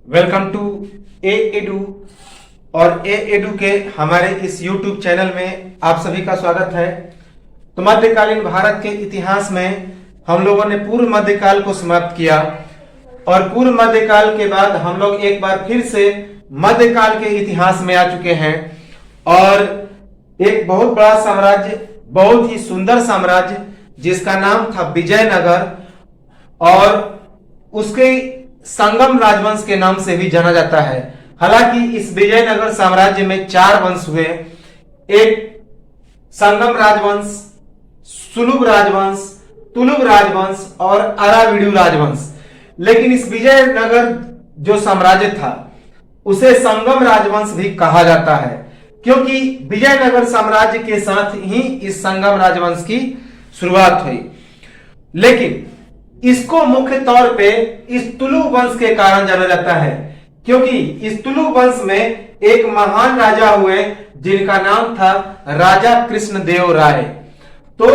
Welcome to A edu और ए edu के हमारे इस YouTube चैनल में आप सभी का स्वागत है। तो मध्यकालीन भारत के इतिहास में हम लोगों ने पूर्व मध्यकाल को समाप्त किया और पूर्व मध्यकाल के बाद हम लोग एक बार फिर से मध्यकाल के इतिहास में आ चुके हैं और एक बहुत बड़ा साम्राज्य, बहुत ही सुंदर साम्राज्य जिसका नाम था विजयनगर और उसके संगम राजवंश के नाम से भी जाना जाता है। हालांकि इस विजयनगर साम्राज्य में 4 वंश हुए, एक संगम राजवंश, सुलुभ राजवंश, तुलुभ राजवंश और अराविडु राजवंश। लेकिन इस विजयनगर जो साम्राज्य था उसे संगम राजवंश भी कहा जाता है, क्योंकि विजयनगर साम्राज्य के साथ ही इस संगम राजवंश की शुरुआत हुई। लेकिन इसको मुख्य तौर पे इस तुलु वंश के कारण जाना जाता है, क्योंकि इस तुलु वंश में एक महान राजा हुए जिनका नाम था राजा कृष्णदेव राय। तो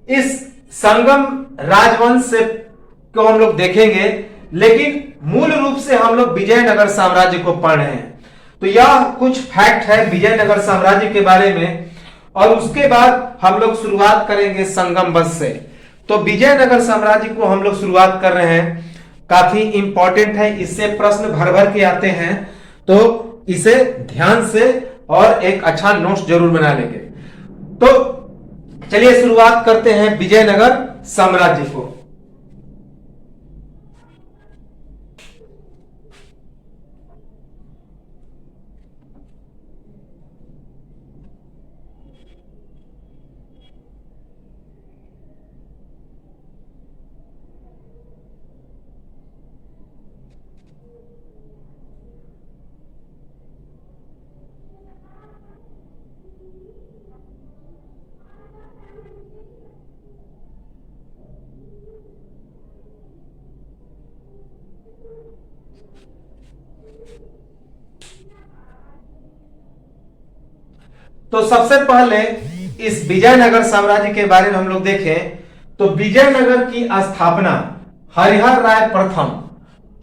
इस संगम राजवंश से को हम लोग देखेंगे, लेकिन मूल रूप से हम लोग विजयनगर साम्राज्य को पढ़ रहे हैं। तो यह कुछ फैक्ट है विजयनगर साम्राज्य के बारे में और उसके बाद हम लोग शुरुआत करेंगे संगम वंश से। तो विजयनगर साम्राज्य को हम लोग शुरुआत कर रहे हैं, काफी इंपॉर्टेंट है, इससे प्रश्न भर भर के आते हैं, तो इसे ध्यान से और एक अच्छा नोट्स जरूर बना लेंगे। तो चलिए शुरुआत करते हैं विजयनगर साम्राज्य को। तो सबसे पहले इस विजयनगर साम्राज्य के बारे में हम लोग देखें तो विजयनगर की स्थापना हरिहर राय प्रथम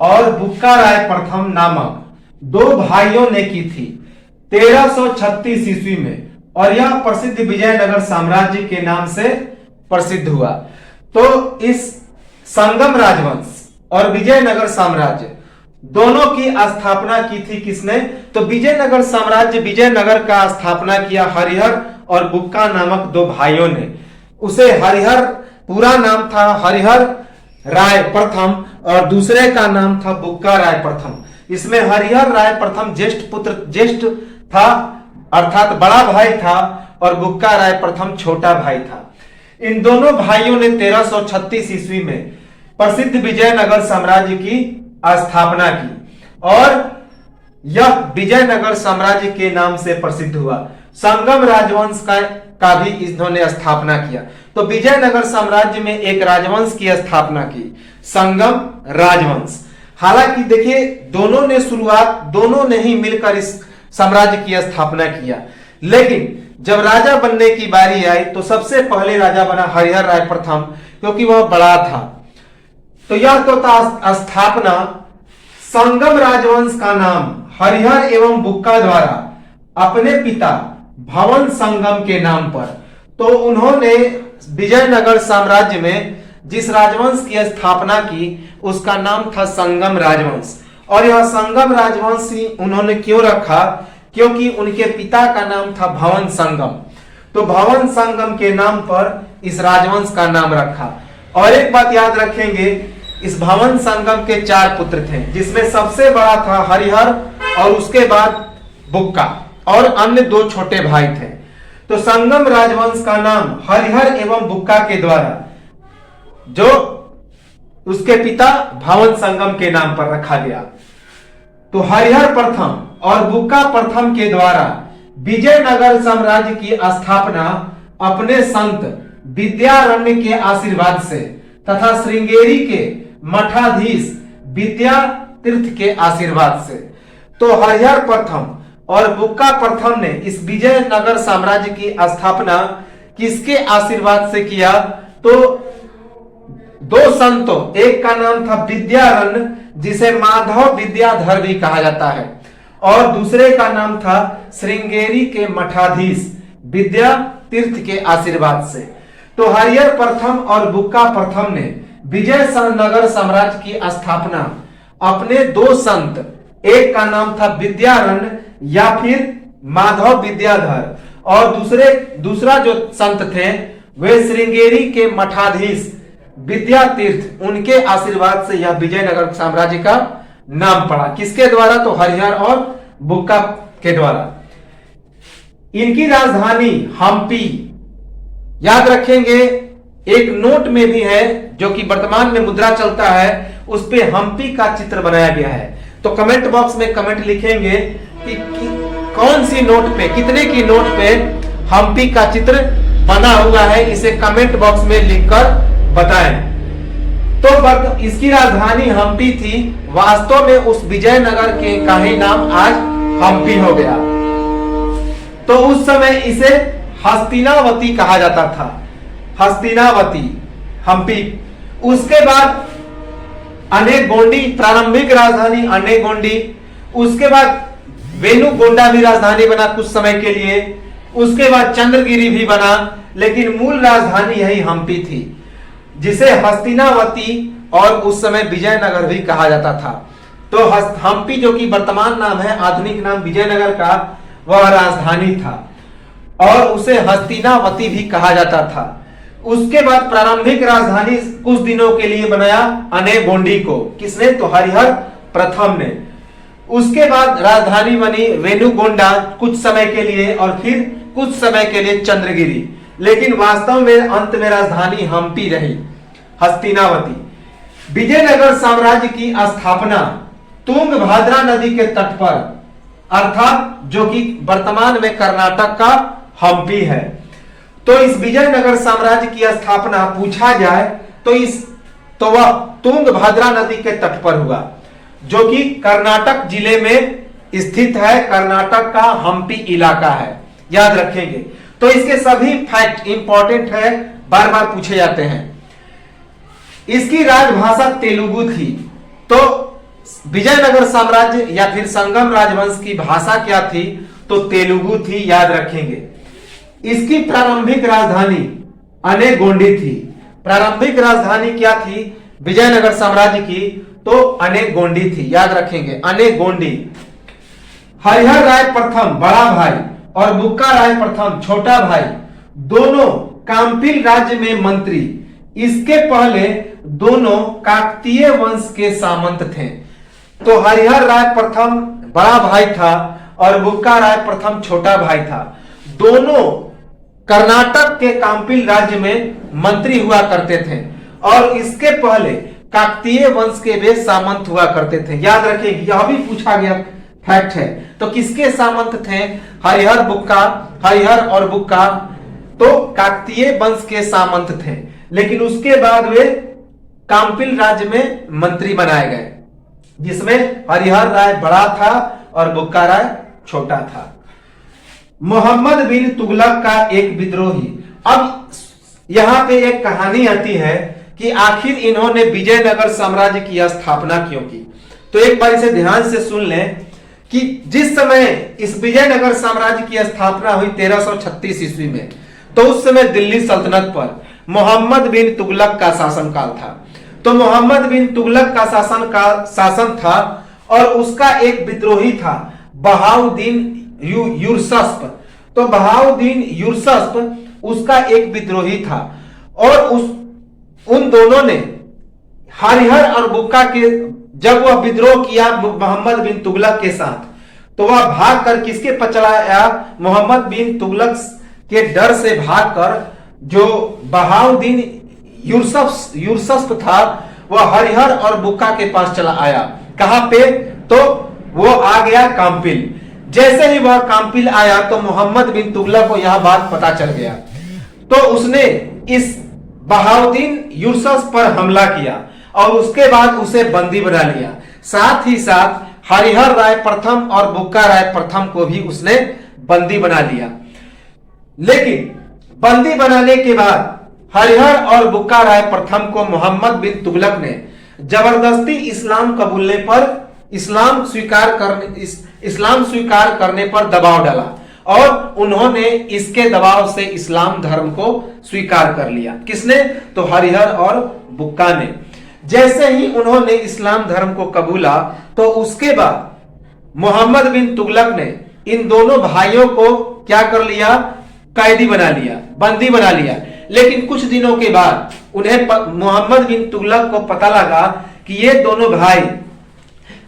और बुक्का राय प्रथम नामक 2 भाइयों ने की थी 1336 ईस्वी में, और यह प्रसिद्ध विजयनगर साम्राज्य के नाम से प्रसिद्ध हुआ। तो इस संगम राजवंश और विजयनगर साम्राज्य दोनों की स्थापना की थी किसने? तो विजयनगर साम्राज्य, विजयनगर का स्थापना किया हरिहर और बुक्का नामक 2 भाइयों ने। उसे हरिहर, पूरा नाम था हरिहर राय प्रथम और दूसरे का नाम था बुक्का राय प्रथम। इसमें हरिहर राय प्रथम ज्येष्ठ था, अर्थात बड़ा भाई था, और बुक्का राय प्रथम छोटा भाई था। इन दोनों भाइयों ने 1336 ईस्वी में प्रसिद्ध विजयनगर साम्राज्य की स्थापना की और यह विजयनगर साम्राज्य के नाम से प्रसिद्ध हुआ। संगम राजवंश का भी इन्होंने स्थापना किया। तो विजयनगर साम्राज्य में एक राजवंश की स्थापना की, संगम राजवंश। हालांकि देखिए दोनों ने ही मिलकर इस साम्राज्य की स्थापना किया, लेकिन जब राजा बनने की बारी आई तो सबसे पहले राजा बना हरिहर राय प्रथम, क्योंकि वह बड़ा था। तो यह तो था स्थापना संगम राजवंश का नाम हरिहर एवं बुक्का द्वारा अपने पिता भवन संगम के नाम पर। तो उन्होंने विजयनगर साम्राज्य में जिस राजवंश की स्थापना की उसका नाम था संगम राजवंश। और यह संगम राजवंश ही उन्होंने क्यों रखा? क्योंकि उनके पिता का नाम था भवन संगम। तो भवन संगम के नाम पर इस राजवंश का नाम रखा। और एक बात याद रखेंगे, इस भवन संगम के 4 पुत्र थे, जिसमें सबसे बड़ा था हरिहर और उसके बाद बुक्का और अन्य 2 छोटे भाई थे। तो संगम राजवंश का नाम हरिहर एवं बुक्का के द्वारा, जो उसके पिता भवन संगम के नाम पर रखा गया। तो हरिहर प्रथम और बुक्का प्रथम के द्वारा विजयनगर साम्राज्य की स्थापना अपने संत विद्यारण्य के आशीर्वाद से तथा श्रृंगेरी के मठाधीश विद्या तीर्थ के आशीर्वाद से। तो हरिहर प्रथम और बुक्का प्रथम ने इस विजयनगर साम्राज्य की स्थापना किसके आशीर्वाद से किया? तो दो संतों, एक का नाम था विद्यारण्य जिसे माधव विद्याधर भी कहा जाता है, और दूसरे का नाम था श्रृंगेरी के मठाधीश विद्या तीर्थ के आशीर्वाद से। तो हरिहर प्रथम और बुक्का प्रथम ने विजयनगर साम्राज्य की स्थापना अपने दो संत, एक का नाम था विद्यारण्य या फिर माधव विद्याधर, और दूसरा जो संत थे वे श्रृंगेरी के मठाधीश विद्या तीर्थ, उनके आशीर्वाद से यह विजयनगर साम्राज्य का नाम पड़ा। किसके द्वारा? तो हरिहर और बुक्का के द्वारा। इनकी राजधानी हम्पी, याद रखेंगे, एक नोट में भी है जो कि वर्तमान में मुद्रा चलता है, उस पे हम्पी का चित्र बनाया गया है। तो कमेंट बॉक्स में कमेंट लिखेंगे कि कौन सी नोट पे, कितने की नोट पे हम्पी का चित्र बना हुआ है, इसे कमेंट बॉक्स में लिखकर बताएं। तो इसकी राजधानी हम्पी थी, वास्तव में उस विजयनगर के का ही नाम आज हम्पी हो गया। तो उस समय इसे हस्तिनावती कहा जाता था, हस्तिनावती, हम्पी। उसके बाद अनेगोंडी, प्रारंभिक राजधानी अनेगोंडी। उसके बाद वेनुगोंडा भी राजधानी बना कुछ समय के लिए। उसके बाद चंद्रगिरी भी बना, लेकिन मूल राजधानी यही हम्पी थी, जिसे हस्तिनावती और उस समय विजयनगर भी कहा जाता था। तो हम्पी जो कि वर्तमान नाम है, आधुनिक नाम विजयनगर का, वह राजधानी था और उसे हस्तिनावती भी कहा जाता था। उसके बाद प्रारंभिक राजधानी कुछ दिनों के लिए बनाया अनेगोंडी को। किसने? तो हरिहर प्रथम ने। उसके बाद राजधानी बनी वेनुगोंडा कुछ समय के लिए, और फिर कुछ समय के लिए चंद्रगिरी, लेकिन वास्तव में अंत में राजधानी हम्पी रही, हस्तिनावती। विजयनगर साम्राज्य की स्थापना तुंगभद्रा नदी के तट पर, अर्थात जो कि वर्तमान में कर्नाटक का हम्पी है। तो इस विजयनगर साम्राज्य की स्थापना पूछा जाए तो वह तुंगभद्रा नदी के तट पर हुआ, जो कि कर्नाटक जिले में स्थित है, कर्नाटक का हम्पी इलाका है, याद रखेंगे। तो इसके सभी फैक्ट इंपॉर्टेंट है, बार बार पूछे जाते हैं। इसकी राजभाषा तेलुगु थी। तो विजयनगर साम्राज्य या फिर संगम राजवंश की भाषा क्या थी? तो तेलुगु थी, याद रखेंगे। इसकी प्रारंभिक राजधानी अनेगोंडी थी। प्रारंभिक राजधानी क्या थी विजयनगर साम्राज्य की? तो अनेगोंडी थी, याद रखेंगे, अनेगोंडी। हरिहर राय प्रथम बड़ा भाई और बुक्का राय प्रथम छोटा भाई दोनों कांपील राज्य में मंत्री। इसके पहले दोनों काकतीय वंश के सामंत थे। तो हरिहर राय प्रथम बड़ा भाई था और बुक्का राय प्रथम छोटा भाई था। दोनों कर्नाटक के कांपील राज्य में मंत्री हुआ करते थे और इसके पहले काकतीय वंश के वे सामंत हुआ करते थे। याद रखिए, यह भी पूछा गया फैक्ट है। तो किसके सामंत थे? हरिहर और बुक्का तो काकतीय वंश के सामंत थे, लेकिन उसके बाद वे कांपील राज्य में मंत्री बनाए गए, जिसमें हरिहर राय बड़ा था और बुक्का राय छोटा था। मोहम्मद बिन तुगलक का एक विद्रोही। अब यहां पे एक कहानी आती है कि आखिर इन्होंने विजयनगर साम्राज्य की स्थापना क्यों की। तो एक बार इसे ध्यान से सुन लें कि जिस समय इस विजयनगर साम्राज्य की स्थापना हुई 1336 ईस्वी में, तो उस समय दिल्ली सल्तनत पर मोहम्मद बिन तुगलक का शासनकाल था। तो मोहम्मद बिन तुगलक का शासन था और उसका एक विद्रोही था बहाउद्दीन यूसुफ। तो बहाउद्दीन यूसुफ उसका एक विद्रोही था और उन दोनों ने हरिहर और बुक्का के जब वह विद्रोह किया मोहम्मद बिन तुगलक के साथ, तो वह भागकर किसके पर चला आया? मोहम्मद बिन तुगलक के डर से भागकर जो बहाउद्दीन यूसुफ था वह हरिहर और बुक्का के पास चला आया। कहां पे? तो वो आ गया कांपील। जैसे ही वह कांपील आया तो मोहम्मद बिन तुगलक को यह बात पता चल गया, तो उसने इस बहाउद्दीन यूसुफ पर हमला किया और उसके बाद उसे बंदी बना लिया। साथ ही साथ हरिहर राय प्रथम और बुक्का राय प्रथम को भी उसने बंदी बना लिया। लेकिन बंदी बनाने के बाद हरिहर और बुक्का राय प्रथम को मोहम्मद बिन तुगलक ने जबरदस्ती इस्लाम कबूलने पर इस्लाम स्वीकार करने पर दबाव डाला और उन्होंने इसके दबाव से इस्लाम धर्म को स्वीकार कर लिया। किसने? तो हरिहर और बुक्का ने। जैसे ही उन्होंने इस्लाम धर्म को कबूला तो उसके बाद मोहम्मद बिन तुगलक ने इन दोनों भाइयों को क्या कर लिया? कैदी बना लिया, बंदी बना लिया। लेकिन कुछ दिनों के बाद उन्हें मोहम्मद बिन तुगलक को पता लगा कि ये दोनों भाई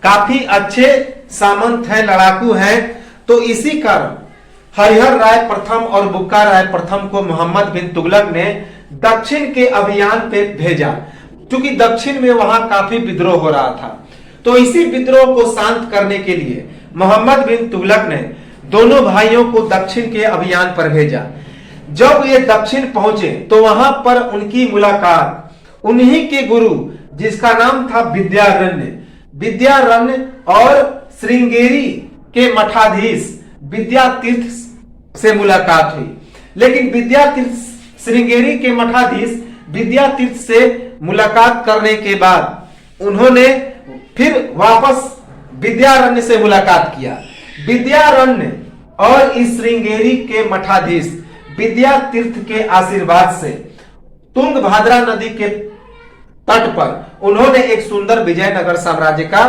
काफी अच्छे सामंत हैं, लड़ाकू हैं। तो इसी कारण हरिहर राय प्रथम और बुक्का राय प्रथम को मोहम्मद बिन तुगलक ने दक्षिण के अभियान पे भेजा, क्योंकि दक्षिण में वहां काफी विद्रोह हो रहा था। तो इसी विद्रोह को शांत करने के लिए मोहम्मद बिन तुगलक ने दोनों भाइयों को दक्षिण के अभियान पर भेजा। जब ये दक्षिण पहुंचे तो वहां पर उनकी मुलाकात उन्हीं के गुरु, जिसका नाम था विद्यारण्य और श्रृंगेरी के मठाधीश विद्यातीर्थ से मुलाकात हुई। लेकिन विद्यातीर्थ श्रृंगेरी के मठाधीश विद्यातीर्थ से मुलाकात करने के बाद उन्होंने फिर वापस विद्यारण्य से मुलाकात किया। विद्यारण्य और इस श्रृंगेरी के मठाधीश विद्यातीर्थ के आशीर्वाद से तुंगभद्रा नदी के तट पर उन्होंने एक सुंदर विजयनगर साम्राज्य का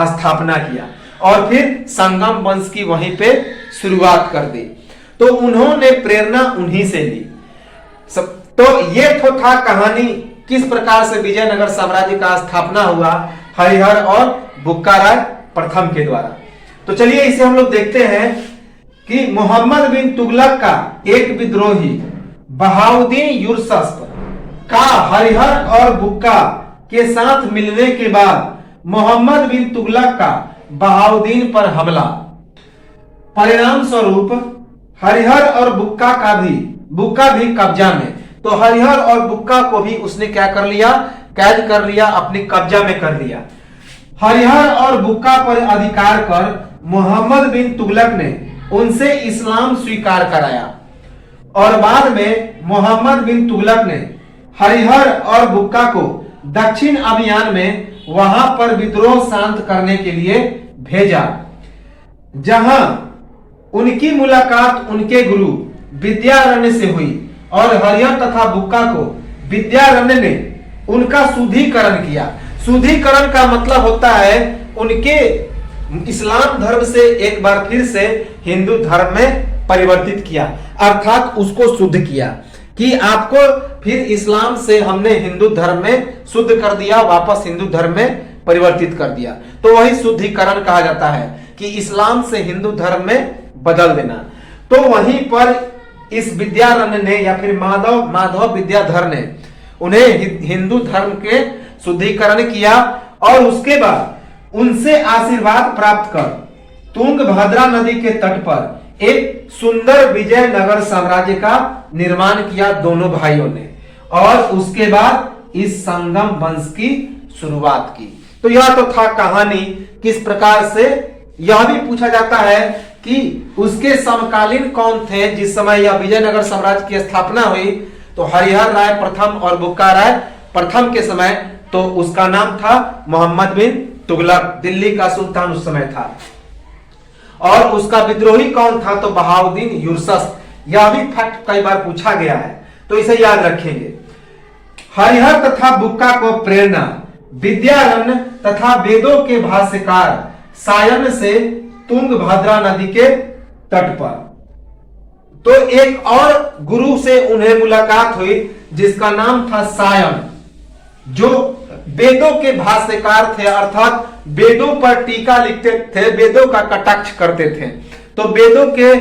स्थापना किया और फिर संगम वंश की वहीं पे शुरुआत कर दी। तो उन्होंने प्रेरणा उन्हीं से ली। तो ये तो था कहानी किस प्रकार से विजयनगर साम्राज्य का स्थापना हुआ हरिहर और बुक्का राय प्रथम के द्वारा। तो चलिए इसे हम लोग देखते हैं कि मोहम्मद बिन तुगलक का एक विद्रोही बहाउद्दीन यूसुफ का हरिहर और बुक्का के साथ मिलने के बाद मोहम्मद बिन तुगलक का बहाउद्दीन पर हमला। परिणाम स्वरूप हरिहर और बुक्का भी कब्जा में। तो हरिहर और बुक्का को भी उसने क्या कर लिया? कैद कर लिया, अपने कब्जा में कर लिया। हरिहर और बुक्का पर अधिकार कर मोहम्मद बिन तुगलक ने उनसे इस्लाम स्वीकार कराया और बाद में मोहम्मद बिन तुगलक ने हरिहर और बुक्का को दक्षिण अभियान में वहां पर विद्रोह शांत करने के लिए भेजा, जहां उनकी मुलाकात उनके गुरु विद्यारण्य से हुई और हरिहर तथा बुक्का को विद्यारण्य ने उनका शुद्धिकरण किया। शुद्धिकरण का मतलब होता है उनके इस्लाम धर्म से एक बार फिर से हिंदू धर्म में परिवर्तित किया, अर्थात उसको शुद्ध किया कि आपको फिर इस्लाम से हमने हिंदू धर्म में शुद्ध कर दिया, वापस हिंदू धर्म में परिवर्तित कर दिया। तो वही शुद्धिकरण कहा जाता है कि इस्लाम से हिंदू धर्म में बदल देना। तो वहीं पर इस विद्यारण्य ने या फिर माधव विद्याधर ने उन्हें हिंदू धर्म के शुद्धिकरण किया और उसके बाद उनसे आशीर्वाद प्राप्त कर तुंगभद्रा नदी के तट पर एक सुंदर विजयनगर साम्राज्य का निर्माण किया दोनों भाइयों ने और उसके बाद इस संगम वंश की शुरुआत की। तो यह तो था कहानी किस प्रकार से। यह भी पूछा जाता है कि उसके समकालीन कौन थे जिस समय यह विजयनगर साम्राज्य की स्थापना हुई। तो हरिहर राय प्रथम और बुक्का राय प्रथम के समय तो उसका नाम था मोहम्मद बिन तुगलक, दिल्ली का सुल्तान उस समय था। और उसका विद्रोही कौन था? तो बहाउद्दीन यूसुफ। यह भी फैक्ट कई बार पूछा गया है, तो इसे याद रखेंगे। हरिहर तथा बुक्का को प्रेरणा विद्यारण्य तथा वेदों के भाष्यकार सायन से तुंगभद्रा नदी के तट पर। तो एक और गुरु से उन्हें मुलाकात हुई जिसका नाम था सायन, जो वेदों के भाष्यकार थे, अर्थात वेदों पर टीका लिखते थे, वेदों का कटाक्ष करते थे। तो वेदों के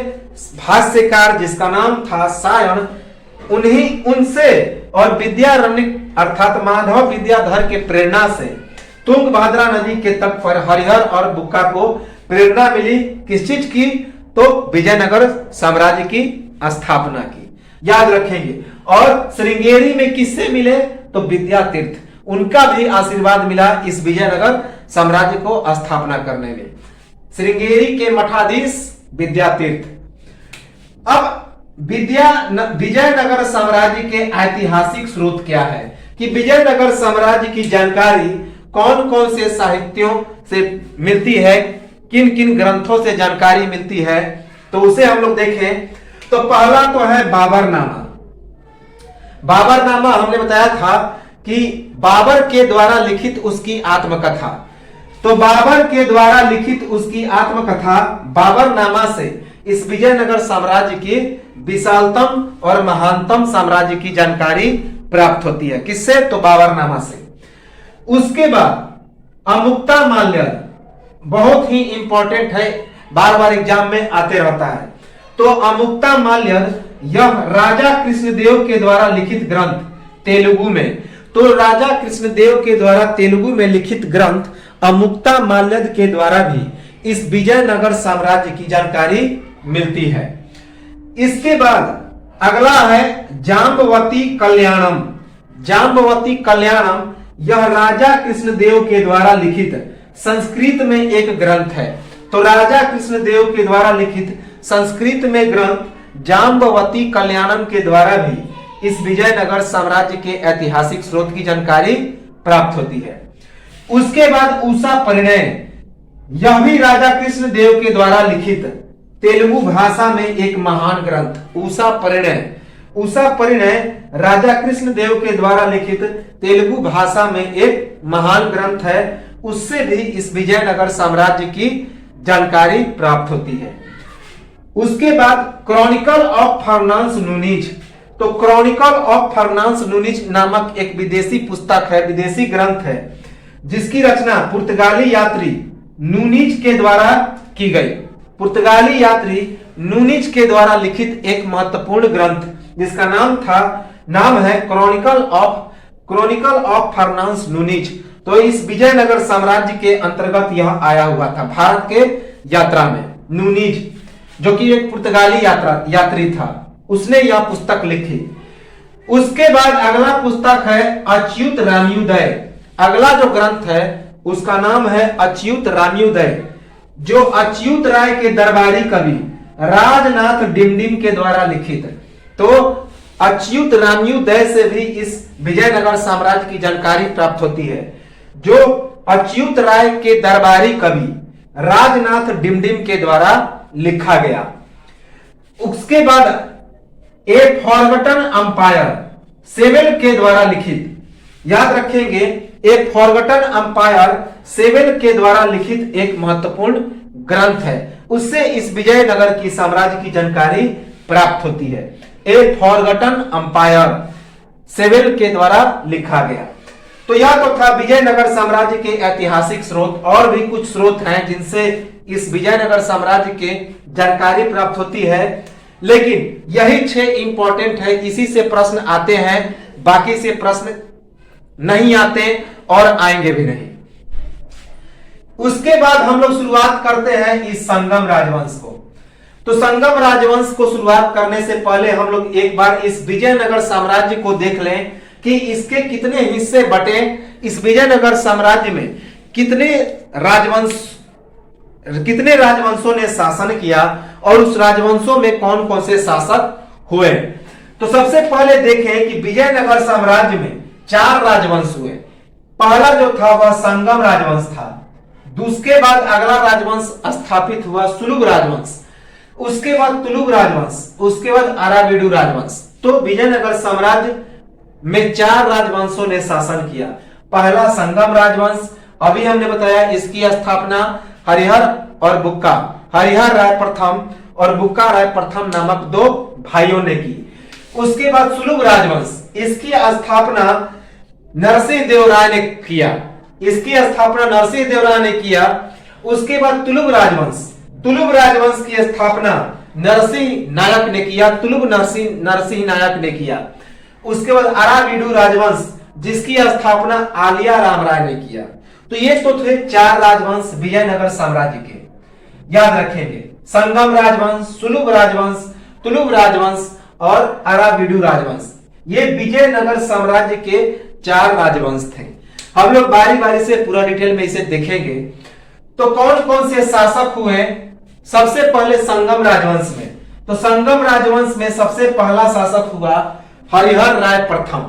भाष्यकार जिसका नाम था सायन, उनसे और विद्यारण्य अर्थात माधव विद्याधर के प्रेरणा से तुंगभद्रा नदी के तट पर हरिहर और बुक्का को प्रेरणा मिली। किस चीज की? तो विजयनगर साम्राज्य की स्थापना की। याद रखेंगे। और श्रृंगेरी में किससे मिले? तो विद्यातीर्थ, उनका भी आशीर्वाद मिला इस विजयनगर साम्राज्य को स्थापना करने में। श्रृंगेरी के मठाधीश विद्यातीर्थ। अब विजयनगर साम्राज्य के ऐतिहासिक स्रोत क्या है, कि विजयनगर साम्राज्य की जानकारी कौन कौन से साहित्यों से मिलती है, किन किन ग्रंथों से जानकारी मिलती है, तो उसे हम लोग देखें। तो पहला तो है बाबरनामा। बाबरनामा हमने बताया था कि बाबर के द्वारा लिखित उसकी आत्मकथा, तो बाबर के द्वारा लिखित उसकी आत्मकथा बाबरनामा से इस विजयनगर साम्राज्य की विशालतम और महानतम साम्राज्य की जानकारी प्राप्त होती है। किससे? तो बाबरनामा से। उसके बाद अमुक्तामाल्यद, बहुत ही इंपॉर्टेंट है, बार बार एग्जाम में आते रहता है। तो अमुक्तामाल्यद यह राजा कृष्णदेव के द्वारा लिखित ग्रंथ तेलुगु में, तो राजा कृष्णदेव के द्वारा तेलुगु में लिखित ग्रंथ अमुक्तामाल्यद के द्वारा भी इस विजयनगर साम्राज्य की जानकारी मिलती है। इसके बाद अगला है जाम्बवती कल्याणम। जाम्बवती कल्याणम यह राजा कृष्णदेव के द्वारा लिखित संस्कृत में एक ग्रंथ है। तो राजा कृष्णदेव के द्वारा लिखित संस्कृत में ग्रंथ जाम्बवती कल्याणम के द्वारा भी इस विजयनगर साम्राज्य के ऐतिहासिक स्रोत की जानकारी प्राप्त होती है। उसके बाद उषा परिणय, यह भी राजा कृष्णदेव के द्वारा लिखित तेलुगु भाषा में एक महान ग्रंथ उषा परिणय। उषा परिणय राजा कृष्णदेव के द्वारा लिखित तेलुगु भाषा में एक महान ग्रंथ है, उससे भी इस विजयनगर साम्राज्य की जानकारी प्राप्त होती है। उसके बाद क्रॉनिकल ऑफ फर्नांस नूनीज। तो क्रॉनिकल ऑफ फर्नांस नूनीज नामक एक विदेशी पुस्तक है, विदेशी ग्रंथ है, जिसकी रचना पुर्तगाली यात्री नूनीज के द्वारा की गई। पुर्तगाली यात्री नूनीज के द्वारा लिखित एक महत्वपूर्ण ग्रंथ जिसका नाम है क्रॉनिकल ऑफ फर्नांस नूनीज। तो इस विजयनगर साम्राज्य के अंतर्गत यह आया हुआ था भारत के यात्रा में। नूनीज जो कि एक पुर्तगाली यात्री था, उसने यह पुस्तक लिखी। उसके बाद अगला पुस्तक है अच्युत रामोदय। अगला जो ग्रंथ है उसका नाम है अच्युत रामोदय, जो अच्युत राय के दरबारी कवि राजनाथ डिमडिम के द्वारा लिखित। तो अच्युत रामोदय से भी इस विजयनगर साम्राज्य की जानकारी प्राप्त होती है, जो अच्युत राय के दरबारी कवि राजनाथ डिमडिम के द्वारा लिखा गया। उसके बाद ए फॉरगटन अंपायर सेवेल के द्वारा लिखित, याद रखेंगे, ए फॉरगटन अंपायर सेवेल के द्वारा लिखित एक महत्वपूर्ण ग्रंथ है, उससे इस विजयनगर की साम्राज्य की जानकारी प्राप्त होती है। ए फॉरगटन अंपायर सेवेल के द्वारा लिखा गया। तो यह तो था विजयनगर साम्राज्य के ऐतिहासिक स्रोत। और भी कुछ स्रोत हैं जिनसे इस विजयनगर साम्राज्य के जानकारी प्राप्त होती है, लेकिन यही 6 इंपॉर्टेंट है, इसी से प्रश्न आते हैं, बाकी से प्रश्न नहीं आते और आएंगे भी नहीं। उसके बाद हम लोग शुरुआत करते हैं इस संगम राजवंश को। तो संगम राजवंश को शुरुआत करने से पहले हम लोग एक बार इस विजयनगर साम्राज्य को देख लें कि इसके कितने हिस्से बटे, इस विजयनगर साम्राज्य में कितने राजवंशों ने शासन किया और उस राजवंशों में कौन कौन से शासक हुए। तो सबसे पहले देखें कि विजयनगर साम्राज्य में 4 राजवंश हुए। पहला जो था वह संगम राजवंश था। उसके बाद अगला राजवंश स्थापित हुआ सुलुग राजवंश, उसके बाद तुलुग राजवंश, उसके बाद अराविडु राजवंश। तो विजयनगर साम्राज्य में 4 राजवंशों ने शासन किया। पहला संगम राजवंश, अभी हमने बताया इसकी स्थापना हरिहर और बुक्का, हरिहर राय प्रथम और बुक्का राय प्रथम नामक 2 भाइयों ने की। उसके बाद सुलुग राजवंश, इसकी स्थापना नरसिंह देव राय ने किया, इसकी स्थापना नरसिंह देव राय ने किया। उसके बाद तुलुग राजवंश, तुलुग राजवंश की स्थापना नरसिंह नायक ने किया, तुलुग नरसिंह नायक ने किया। उसके बाद अराविडु राजवंश, जिसकी स्थापना आलिया राम राय ने किया। तो ये तो थे 4 राजवंश विजयनगर साम्राज्य के, याद रखेंगे, संगम राजवंश, सुलुग राजवंश, तुलुग राजवंश और अराविडु राजवंश। ये विजयनगर साम्राज्य के 4 राजवंश थे। हम लोग बारी बारी से पूरा डिटेल में इसे देखेंगे। तो कौन कौन से शासक हुए? सबसे पहले संगम राजवंश में तो संगम राजवंश में सबसे पहला शासक हुआ हरिहर राय प्रथम।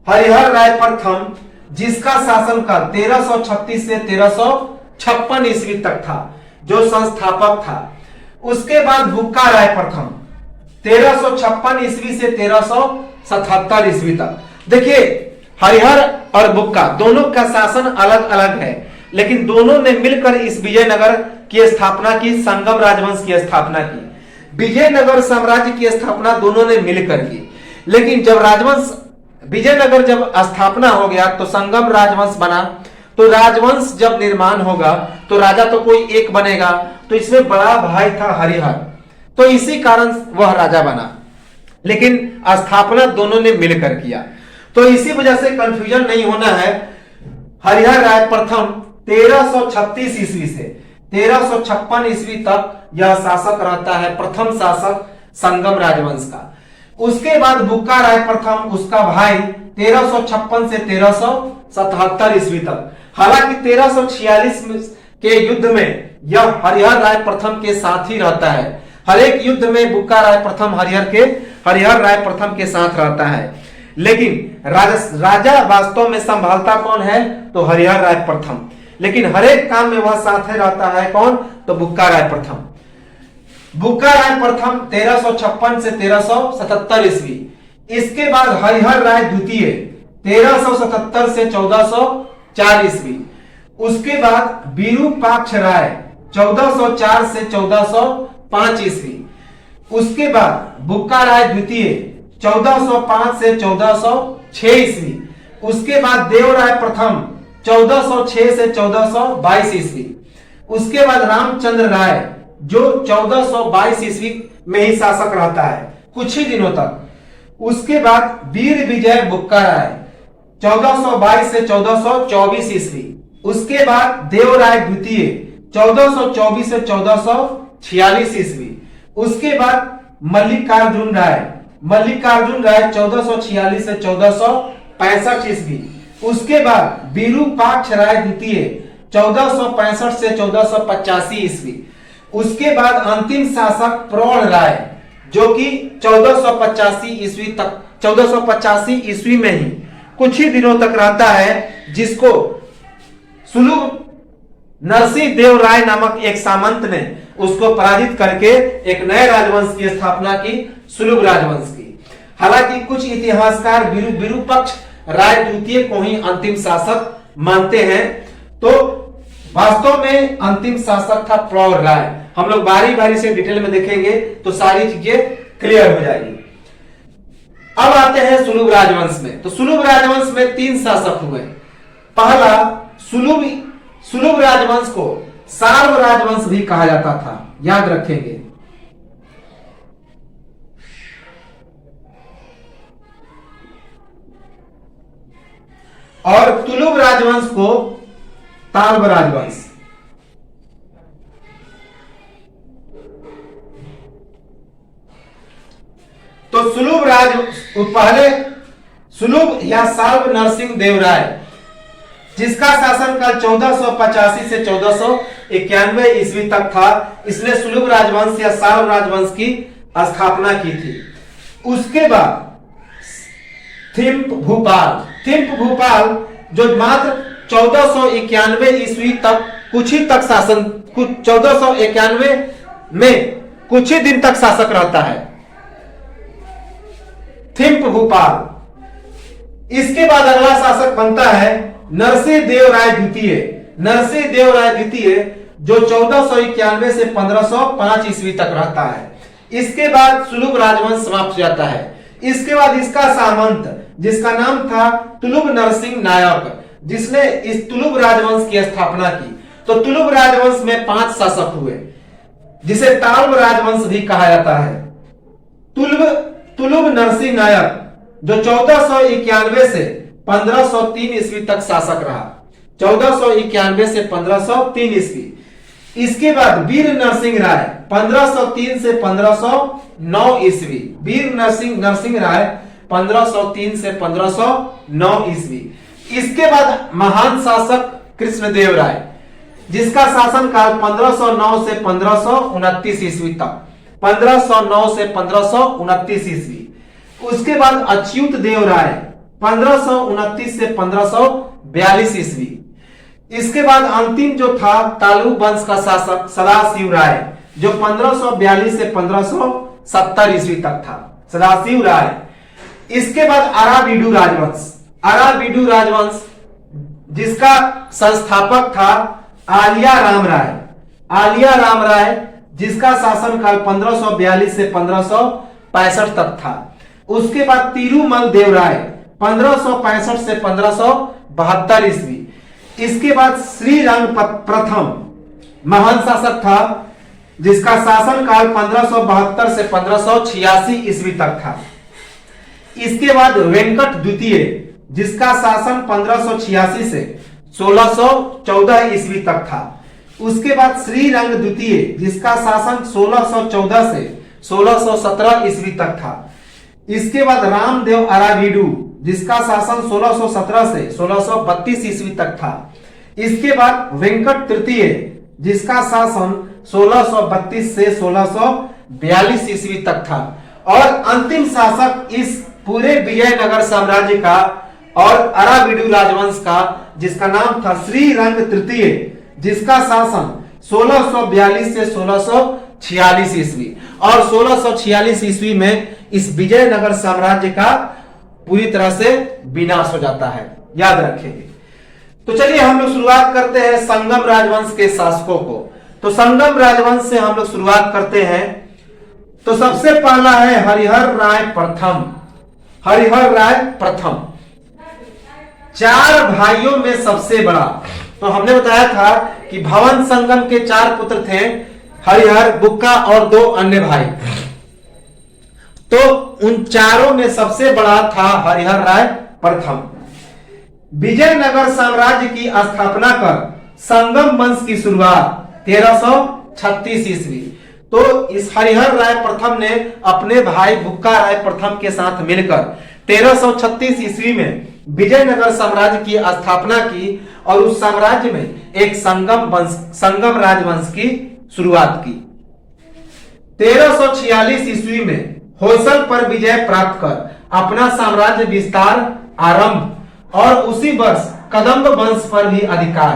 हरिहर राय प्रथम जिसका शासनकाल 1336 से 1356 ईस्वी तक था, जो संस्थापक था। उसके बाद बुक्का राय प्रथम 1356 ईस्वी से 1377 ईस्वी तक। देखिए हरिहर और बुक्का दोनों का शासन अलग अलग है, लेकिन दोनों ने मिलकर इस विजयनगर की स्थापना की, संगम राजवंश की स्थापना की। विजयनगर साम्राज्य की स्थापना दोनों ने मिलकर की, लेकिन जब राजवंश विजयनगर जब स्थापना हो गया तो संगम राजवंश बना। तो राजवंश जब निर्माण होगा तो राजा तो कोई एक बनेगा, तो इसमें बड़ा भाई था हरिहर, तो इसी कारण वह राजा बना, लेकिन स्थापना दोनों ने मिलकर किया। तो इसी वजह से कंफ्यूजन नहीं होना है। हरिहर राय प्रथम 1336 ईस्वी से 1356 ईस्वी तक यह शासक रहता है, प्रथम शासक संगम राजवंश का। उसके बाद बुक्का राय प्रथम उसका भाई 1356 से 1377 ईस्वी तक। हालांकि 1346 के युद्ध में यह हरिहर राय प्रथम के साथ ही रहता है। हर एक युद्ध में बुक्का राय प्रथम हरिहर राय प्रथम के साथ रहता है, लेकिन राजा वास्तव में संभालता कौन है? तो हरिहर राय प्रथम। लेकिन हर एक काम में वह साथ रहता है कौन? तो बुक्का राय प्रथम। बुक्का राय प्रथम 1356 से 1377 ईस्वी। इसके बाद हरिहर राय द्वितीय 1377 से 1404 ईस्वी। उसके बाद विरूपाक्ष राय 1404 से 1405 ईस्वी। उसके बाद बुक्का राय द्वितीय 1405 से 1406 ईस्वी। उसके बाद देवराय प्रथम 1406 से 1422 ईस्वी। उसके बाद रामचंद्र राय जो 1422 ईस्वी में ही शासक रहता है कुछ ही दिनों तक। उसके बाद वीर विजय बुक्का राय 1422 से 1424 ईस्वी। उसके बाद देवराय द्वितीय 1424 से 1446 ईस्वी। उसके बाद मल्लिकार्जुन राय 1446 से 1465 ईस्वी। उसके बाद विरूपाक्ष राय द्वितीय 1465 से 1485 ईस्वी। उसके बाद अंतिम शासक प्रौढ़ राय जो कि 1485 ईस्वी तक 1485 ईस्वी में ही कुछ ही दिनों तक रहता है, जिसको सुलभ नरसिंह देव राय नामक एक सामंत ने उसको पराजित करके एक नए राजवंश की स्थापना की, सुलभ राजवंश की। हालांकि कुछ इतिहासकार विरूपाक्ष राय द्वितीय को ही अंतिम शासक मानते हैं, तो वास्तव में अंतिम शासक था प्रौढ़ राय। हम लोग बारी बारी से डिटेल में देखेंगे तो सारी चीजें क्लियर हो जाएगी। अब आते हैं सुलभ राजवंश में। तो सुलभ राजवंश में 3 शासक हुए। पहला सुलभ राजवंश को सार्व राजवंश भी कहा जाता था, याद रखेंगे। और तुलुभ राजवंश को ताल्ब राजवंश। तो पहले सुलभ या साल्व नरसिंह देव राय जिसका शासनकाल 1485 से 1491 ईस्वी तक था, इसने सुलभ राजवंश या साल्व राजवंश की स्थापना की थी। उसके बाद थिम्प भूपाल जो मात्र 1491 ईस्वी तक कुछ ही तक शासन 1491 में कुछ ही दिन तक शासक रहता है, थिम्प भूपाल। इसके बाद अगला शासक बनता है नरसिंह देव राय द्वितीय जो 1491 से 1505 ईस्वी तक रहता है। इसके बाद सुलभ राजवंश समाप्त हो जाता है। इसके बाद इसका सामंत जिसका नाम था तुलुभ नरसिंह नायक, जिसने इस तुलुभ राजवंश की स्थापना की। तो तुलुभ राजवंश में 5 शासक हुए, जिसे ताल्ब राजवंश भी कहा जाता है। तुलुभ नरसिंह नायक जो 1491 से 1503 ईस्वी तक शासक रहा, 1491 से 1503 ईस्वी। इसके बाद वीर नरसिंह राय 1503 से 1509 ईस्वी। वीर नरसिंह राय 1503 से 1509 ईस्वी। इसके बाद महान शासक कृष्णदेव राय जिसका शासनकाल 1509 से 1529 ईस्वी तक। 1509 से 1529 ईस्वी। उसके बाद अच्युत देव राय 1529 से 1542 ईस्वी। इसके बाद अंतिम जो था तालु वंश का शासक सदाशिव राय, जो 1542 से 1570 ईस्वी तक था, सदाशिव राय। इसके बाद अराबीडू राजवंश, अराबीडू राजवंश जिसका संस्थापक था आलिया राम राय, आलिया राम राय जिसका शासनकाल 1542 से 1565 तक था। उसके बाद तिरुमल देव राय 1565 से 1572 ईस्वी। इसके बाद श्रीरंग प्रथम महान शासक था जिसका शासनकाल 1572 से 1586 ईस्वी तक था। इसके बाद वेंकट द्वितीय जिसका शासन 1586 से 1614 ईस्वी तक था। उसके बाद श्रीरंग द्वितीय जिसका शासन 1614 से 1617 ईस्वी तक था। इसके बाद रामदेव अराबीडू जिसका शासन 1617 से 1632 ईस्वी तक था। इसके बाद वेंकट तृतीय जिसका शासन 1632 से 1642 ईस्वी तक था। और अंतिम शासक इस पूरे विजयनगर साम्राज्य का और अराबीडू राजवंश का जिसका नाम था श्रीरंग तृतीय, जिसका शासन 1642 से 1646 ईस्वी। और 1646 ईस्वी में इस विजयनगर साम्राज्य का पूरी तरह से विनाश हो जाता है, याद रखेंगे। तो चलिए हम लोग शुरुआत करते हैं संगम राजवंश के शासकों को। तो संगम राजवंश से हम लोग शुरुआत करते हैं। तो सबसे पहला है हरिहर राय प्रथम। हरिहर राय प्रथम 4 भाइयों में सबसे बड़ा। तो हमने बताया था कि भवन संगम के 4 पुत्र थे, हरिहर, बुक्का और 2 अन्य भाई। तो उन चारों में सबसे बड़ा था हरिहर राय प्रथम। विजयनगर साम्राज्य की स्थापना कर संगम वंश की शुरुआत 1336 ईस्वी। तो इस हरिहर राय प्रथम ने अपने भाई बुक्का राय प्रथम के साथ मिलकर 1336 ईस्वी में विजयनगर साम्राज्य की स्थापना की और उस साम्राज्य में एक संगम राजवंश की शुरुआत की। 1346 ईस्वी में होयसल पर विजय प्राप्त कर अपना साम्राज्य विस्तार आरंभ और उसी वर्ष कदंब वंश पर भी अधिकार।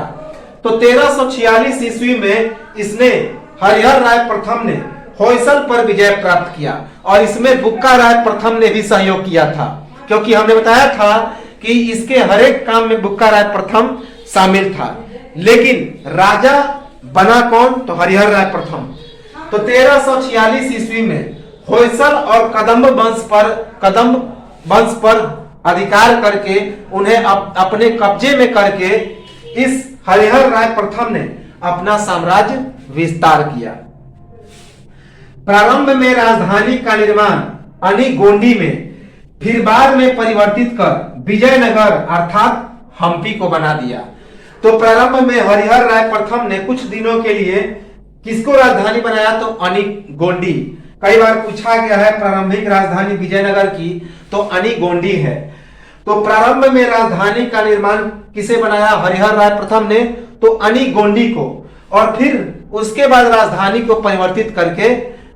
तो 1346 ईस्वी में इसने हरिहर राय प्रथम ने होयसल पर विजय प्राप्त किया और इसमें बुक्का राय प्रथम ने भी सहयोग किया था, क्योंकि हमने बताया था कि इसके हर एक काम में बुक्का राय प्रथम शामिल था। लेकिन राजा बना कौन? तो हरिहर राय प्रथम। तो 1346 ईस्वी में होयसल और कदंब वंश पर अधिकार करके उन्हें अपने कब्जे में करके इस हरिहर राय प्रथम ने अपना साम्राज्य विस्तार किया। प्रारंभ में राजधानी का निर्माण अनिगोंडी में, फिर बाद में परिवर्तित कर विजयनगर अर्थात हम्पी को बना दिया। तो प्रारंभ में हरिहर राय प्रथम ने कुछ दिनों के लिए किसको राजधानी बनाया? तो अनिगोंडी। कई बार पूछा गया है प्रारंभिक राजधानी विजयनगर की, तो अनिगोंडी है। तो प्रारंभ में राजधानी का निर्माण किसे बनाया? हरिहर राय प्रथम ने, तो अनिगोंडी को। और फिर उसके बाद राजधानी को परिवर्तित करके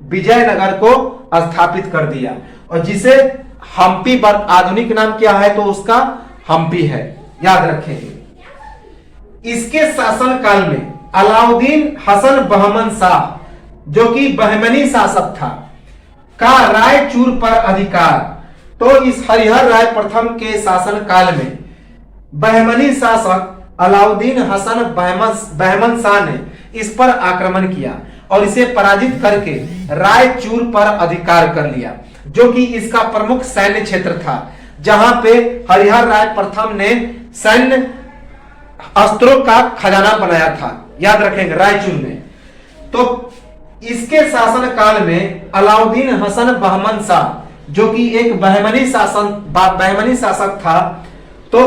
विजयनगर को स्थापित कर दिया और जिसे हम्पी पर आधुनिक नाम क्या है? तो उसका हम्पी है, याद रखेंगे। इसके शासन काल में अलाउद्दीन हसन बहमन शाह, जो कि बहमनी शासक था, का रायचूर पर अधिकार। तो इस हरिहर राय प्रथम के शासन काल में बहमनी शासक अलाउद्दीन हसन बहमन शाह ने इस पर आक्रमण किया और इसे पराजित करके रायचूर पर अधिकार कर लिया, जो कि इसका प्रमुख सैन्य क्षेत्र था, जहां पे हरिहर राय प्रथम ने सैन्य अस्त्रों का खजाना बनाया था, याद रखेंगे, रायचूर में। तो इसके शासन काल में अलाउद्दीन हसन बहमन शाह, जो कि एक बहमनी शासक था, तो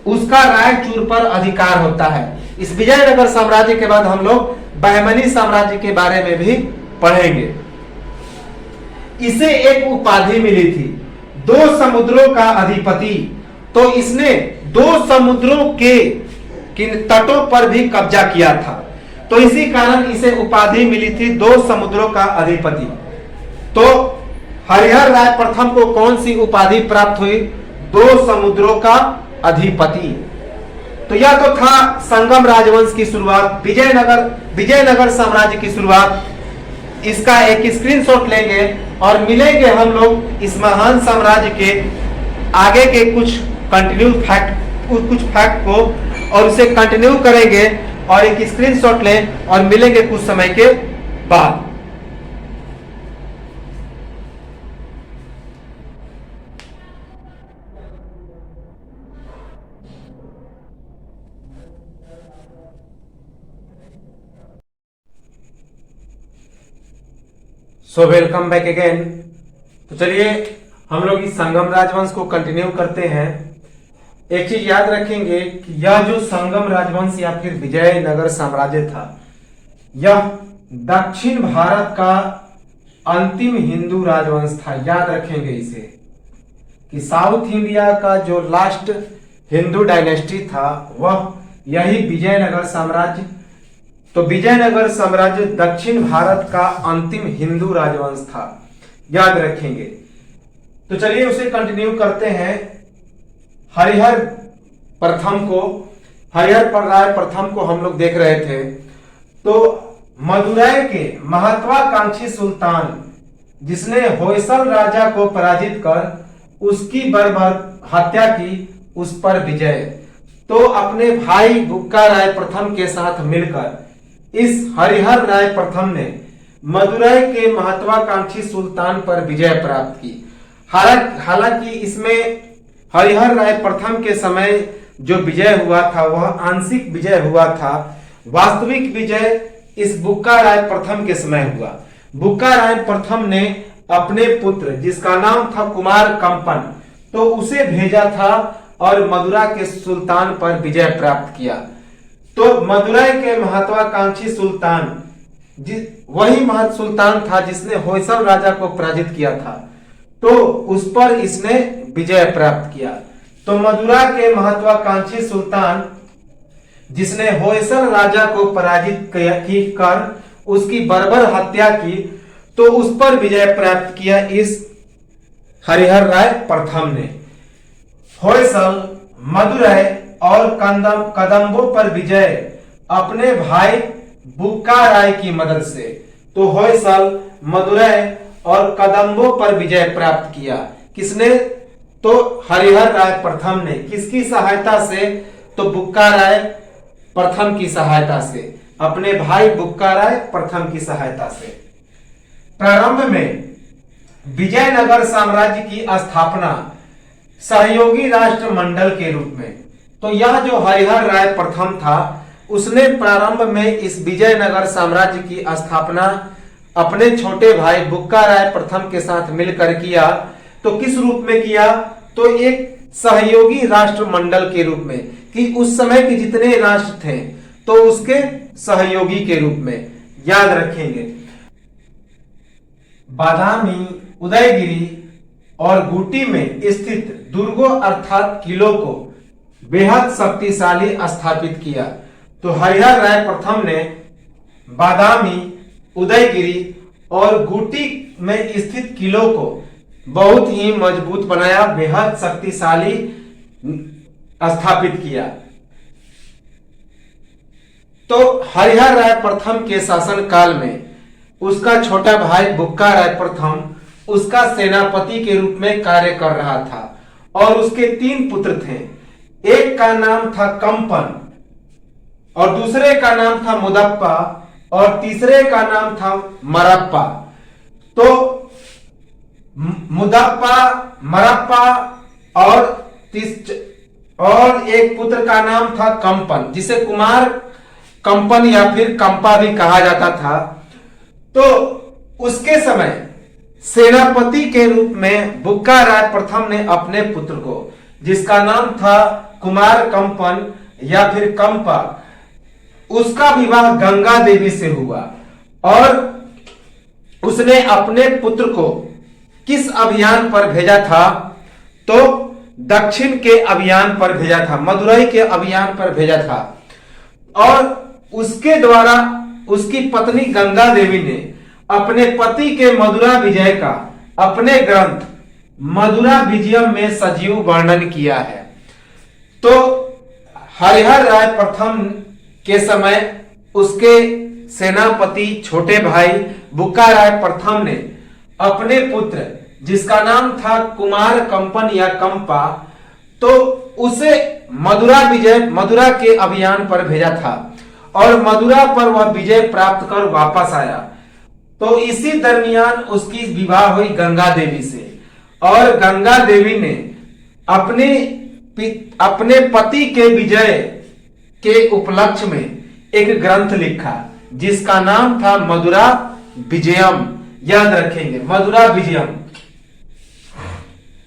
उसका रायचूर पर अधिकार होता है। इस विजयनगर साम्राज्य के बाद हम लोग बहमनी साम्राज्य के बारे में भी पढ़ेंगे। इसे एक उपाधि मिली थी, 2 समुद्रों का अधिपति। तो इसने 2 समुद्रों के तटों पर भी कब्जा किया था, तो इसी कारण इसे उपाधि मिली थी 2 समुद्रों का अधिपति। तो हरिहर राय प्रथम को कौन सी उपाधि प्राप्त हुई? 2 समुद्रों का अधिपति। तो यह तो था संगम राजवंश की शुरुआत, विजयनगर साम्राज्य की शुरुआत। इसका एक स्क्रीनशॉट लेंगे और मिलेंगे हम लोग इस महान साम्राज्य के आगे के कुछ फैक्ट को, और उसे कंटिन्यू करेंगे और एक स्क्रीनशॉट लें और मिलेंगे कुछ समय के बाद। So welcome back again. तो चलिए हम लोग इस संगम राजवंश को कंटिन्यू करते हैं। एक चीज याद रखेंगे कि यह जो संगम राजवंश या फिर विजयनगर साम्राज्य था, यह दक्षिण भारत का अंतिम हिंदू राजवंश था। याद रखेंगे इसे कि साउथ इंडिया का जो लास्ट हिंदू डायनेस्टी था वह यही विजयनगर साम्राज्य। तो विजयनगर साम्राज्य दक्षिण भारत का अंतिम हिंदू राजवंश था, याद रखेंगे। तो चलिए उसे कंटिन्यू करते हैं। हरिहर राय प्रथम को हम लोग देख रहे थे। तो मदुरै के महत्वाकांक्षी सुल्तान जिसने होयसल राजा को पराजित कर उसकी बर्बर हत्या की, उस पर विजय, तो अपने भाई बुक्का राय प्रथम के साथ मिलकर इस हरिहर राय प्रथम ने मदुरै के महत्वाकांक्षी सुल्तान पर विजय प्राप्त की। हालांकि इसमें हरिहर राय प्रथम के समय जो विजय हुआ था वह आंशिक विजय हुआ था। वास्तविक विजय इस बुक्का राय प्रथम के समय हुआ। बुक्का राय प्रथम ने अपने पुत्र जिसका नाम था कुमार कंपन, तो उसे भेजा था और मदुरा के सुल्तान पर विजय प्राप्त किया। तो मदुरै के महत्वाकांक्षी सुल्तान वही महत सुल्तान था जिसने होयसल राजा को पराजित किया था, तो उस पर इसने विजय प्राप्त किया। तो मदुरा के महत्वाकांक्षी सुल्तान जिसने होयसल राजा को पराजित कर उसकी बर्बर हत्या की, तो उस पर विजय प्राप्त किया इस हरिहर राय प्रथम ने। होयसल, मदुरै और कदम्बों पर विजय अपने भाई बुक्का राय की मदद से। तो होयसल, मदुरै और कदम्बों पर विजय प्राप्त किया। किसने? तो हरिहर राय प्रथम ने। किसकी सहायता से? तो बुक्का राय प्रथम की सहायता से, अपने भाई बुक्का राय प्रथम की सहायता से। प्रारंभ में विजयनगर साम्राज्य की स्थापना सहयोगी राष्ट्र मंडल के रूप में। तो यह जो हरिहर राय प्रथम था उसने प्रारंभ में इस विजयनगर साम्राज्य की स्थापना अपने छोटे भाई बुक्का राय प्रथम के साथ मिलकर किया। तो किस रूप में किया? तो एक सहयोगी राष्ट्र मंडल के रूप में, कि उस समय के जितने राष्ट्र थे तो उसके सहयोगी के रूप में, याद रखेंगे। बादामी, उदयगिरी और गुटी में स्थित दुर्गों अर्थात किलों को बेहद शक्तिशाली स्थापित किया। तो हरिहर राय प्रथम ने बादामी, उदयगिरी और गुटी में स्थित किलों को बहुत ही मजबूत बनाया, बेहद शक्तिशाली स्थापित किया। तो हरिहर राय प्रथम के शासन काल में उसका छोटा भाई बुक्का राय प्रथम उसका सेनापति के रूप में कार्य कर रहा था और उसके 3 पुत्र थे। एक का नाम था कंपन और दूसरे का नाम था मुदप्पा और तीसरे का नाम था मरप्पा। तो मुदप्पा, मरप्पा और एक पुत्र का नाम था कंपन, जिसे कुमार कंपन या फिर कंपा भी कहा जाता था। तो उसके समय सेनापति के रूप में बुक्का राय प्रथम ने अपने पुत्र को, जिसका नाम था कुमार कंपन या फिर कंपा, उसका विवाह गंगा देवी से हुआ और उसने अपने पुत्र को किस अभियान पर भेजा था? तो दक्षिण के अभियान पर भेजा था, मदुरै के अभियान पर भेजा था। और उसके द्वारा उसकी पत्नी गंगा देवी ने अपने पति के मदुरा विजय का अपने ग्रंथ मदुरा विजयम में सजीव वर्णन किया है। तो हरिहर राय प्रथम के समय उसके सेनापति छोटे भाई बुक्का राय प्रथम ने अपने पुत्र जिसका नाम था कुमार कंपन या कंपा, तो उसे मदुरा के अभियान पर भेजा था और मदुरा पर वह विजय प्राप्त कर वापस आया। तो इसी दरमियान उसकी विवाह हुई गंगा देवी से और गंगा देवी ने अपने पति के विजय के उपलक्ष्य में एक ग्रंथ लिखा जिसका नाम था मदुरा विजयम। याद रखेंगे, मदुरा विजयम।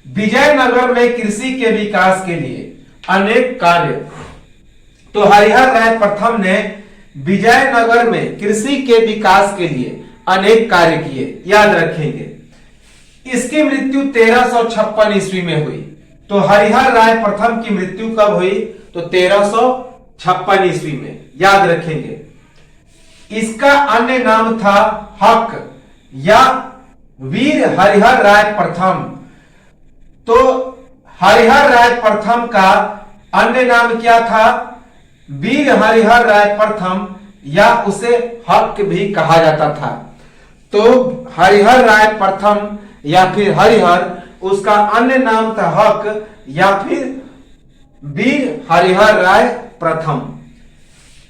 विजयनगर में कृषि के विकास के लिए अनेक कार्य, तो हरिहर राय प्रथम ने विजयनगर में कृषि के विकास के लिए अनेक कार्य किए। याद रखेंगे, इसकी मृत्यु 1356 ईस्वी में हुई। तो हरिहर राय प्रथम की मृत्यु कब हुई? तो 1356 ईस्वी में। याद रखेंगे, इसका अन्य नाम था हक या वीर हरिहर राय प्रथम। तो हरिहर राय प्रथम का अन्य नाम क्या था? वीर हरिहर राय प्रथम, या उसे हक भी कहा जाता था। तो हरिहर राय प्रथम या फिर हरिहर, उसका अन्य नाम था हक या फिर वीर हरिहर राय प्रथम।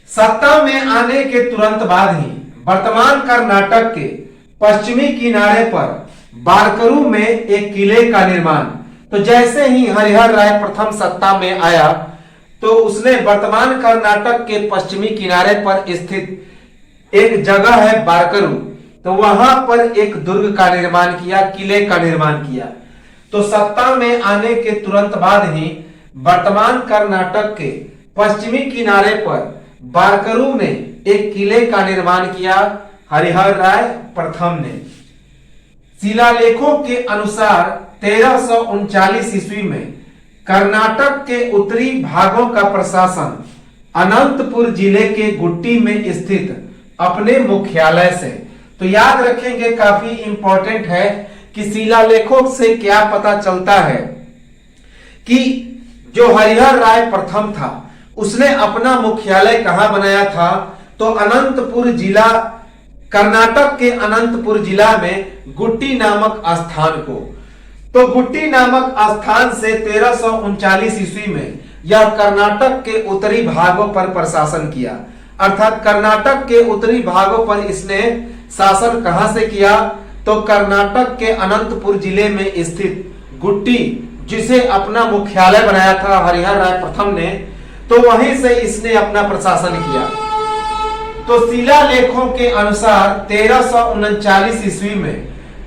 सत्ता में आने के तुरंत बाद ही वर्तमान कर्नाटक के पश्चिमी किनारे पर बारकरू में एक किले का निर्माण, तो जैसे ही हरिहर राय प्रथम सत्ता में आया तो उसने वर्तमान कर्नाटक के पश्चिमी किनारे पर स्थित एक जगह है बारकरू, तो वहां पर एक दुर्ग का निर्माण किया, किले का निर्माण किया। तो सत्ता में आने के तुरंत बाद ही वर्तमान कर्नाटक के पश्चिमी किनारे पर बारकरू में एक किले का निर्माण किया हरिहर राय प्रथम ने। शिलालेखों के अनुसार 1339 ईस्वी में कर्नाटक के उत्तरी भागों का प्रशासन अनंतपुर जिले के गुट्टी में स्थित अपने मुख्यालय से, तो याद रखेंगे काफी इंपॉर्टेंट है कि शिलालेखों से क्या पता चलता है कि जो हरिहर राय प्रथम था उसने अपना मुख्यालय कहां बनाया था? तो अनंतपुर जिला, कर्नाटक के अनंतपुर जिला में गुट्टी नामक स्थान को। तो गुट्टी नामक स्थान से 1339 ईस्वी में यह कर्नाटक के उत्तरी भागों पर प्रशासन किया, अर्थात कर्नाटक के उत्तरी भागों पर इसने शासन कहां से किया? तो कर्नाटक के अनंतपुर जिले में स्थित गुट्टी, जिसे अपना मुख्यालय बनाया था हरिहर राय प्रथम ने, तो वहीं से इसने अपना प्रशासन किया। तो शिलालेखों के अनुसार 1339 ईस्वी में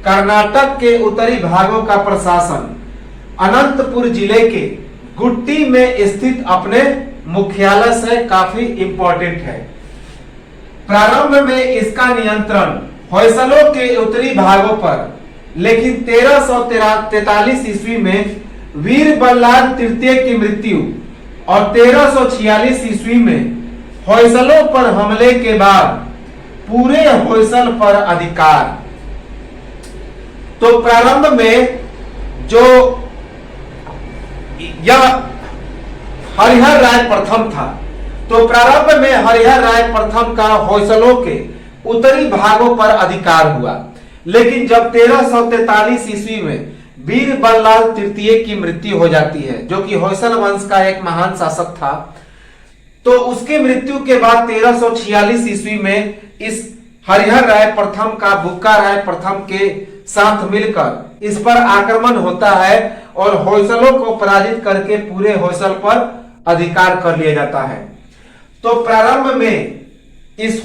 कर्नाटक के उत्तरी भागों का प्रशासन अनंतपुर जिले के गुट्टी में स्थित अपने मुख्यालय से काफी इंपॉर्टेंट है। प्रारंभ में इसका नियंत्रण होयसलों के उत्तरी भागों पर, लेकिन 1343 ईस्वी में वीर बल्लाल तृतीय की मृत्यु और 1346 ईस्वी में होयसलों पर हमले के बाद पूरे होयसल पर अधिकार। तो प्रारंभ में जो यह हरिहर राय प्रथम था, तो प्रारंभ में हरिहर राय प्रथम का होयसलों के उत्तरी भागों पर अधिकार हुआ, लेकिन जब 1343 ईस्वी में वीर बल्लाल तृतीय की मृत्यु हो जाती है, जो कि होयसल वंश का एक महान शासक था, तो उसकी मृत्यु के बाद 1346 ईस्वी में इस हरिहर राय प्रथम का बुक्का राय प्रथम के साथ मिलकर इस पर आक्रमण होता है और होयसलों को पराजित करके पूरे होयसल पर अधिकार कर लिया जाता है। तो प्रारंभ में इस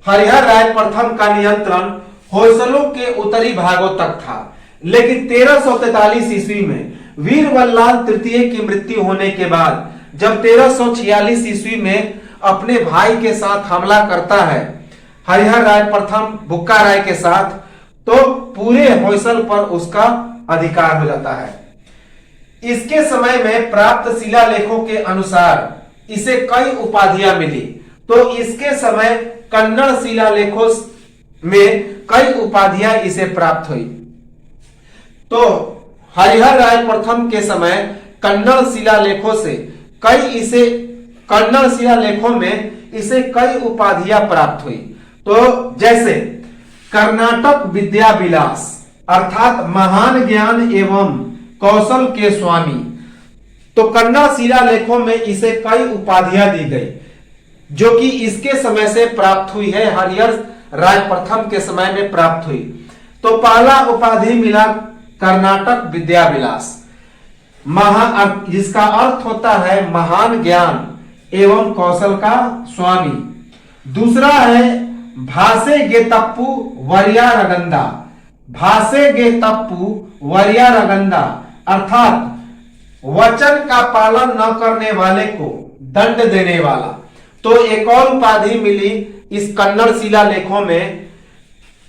हरिहर राय प्रथम का नियंत्रण होयसलों के उत्तरी भागों तक था, लेकिन 1343 ईस्वी में वीर बल्लाल तृतीय की मृत्यु होने के बाद जब 1346 ईस्वी में अपने भाई के साथ हमला करता है हरिहर राय प्रथम बुक्का राय के साथ, तो पूरे होयसल पर उसका अधिकार हो जाता है। इसके समय में प्राप्त शिलालेखों के अनुसार इसे कई उपाधियां मिली। तो इसके समय कन्नड़ शिलालेखों में कई उपाधियां इसे प्राप्त हुई। तो हरिहर राय प्रथम के समय कन्नड़ शिलालेखों में इसे कई उपाधियां प्राप्त हुई। तो जैसे कर्नाटक विद्या विलास अर्थात महान ज्ञान एवं कौशल के स्वामी, तो कन्नड़ शिलालेखों में इसे कई उपाधियां दी गई जो कि इसके समय से प्राप्त हुई है, हरिहर राय प्रथम के समय में प्राप्त हुई। तो पहला उपाधि मिला कर्नाटक विद्या विलास, जिसका अर्थ होता है महान ज्ञान एवं कौशल का स्वामी। दूसरा है भाषे गेतप्पू वरियारगंदा, भाषे गेतप्पू वरियारगंदा अर्थात वचन का पालन न करने वाले को दंड देने वाला। तो एक और उपाधि मिली इस कन्नड़ शिलालेखों में,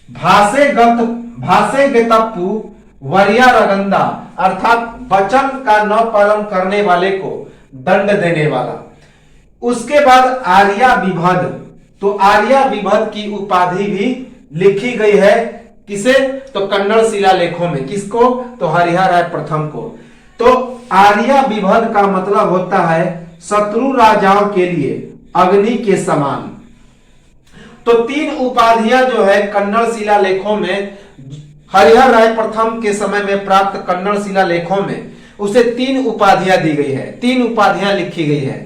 भाषे गेतप्पू वरियारगंदा अर्थात वचन का न पालन करने वाले को दंड देने वाला। उसके बाद आर्या विभद, तो आर्या विभद की उपाधि भी लिखी गई है किसे, तो कन्नड़ शिलालेखों में। किसको, तो हरिहर राय प्रथम को। तो आर्या विभद का मतलब होता है शत्रु राजाओं के लिए अग्नि के समान। तो तीन उपाधियां जो है कन्नड़ शिलालेखों में, हरिहर राय प्रथम के समय में प्राप्त कन्नड़ शिलालेखों में उसे तीन उपाधियां दी गई है, तीन उपाधियां लिखी गई है।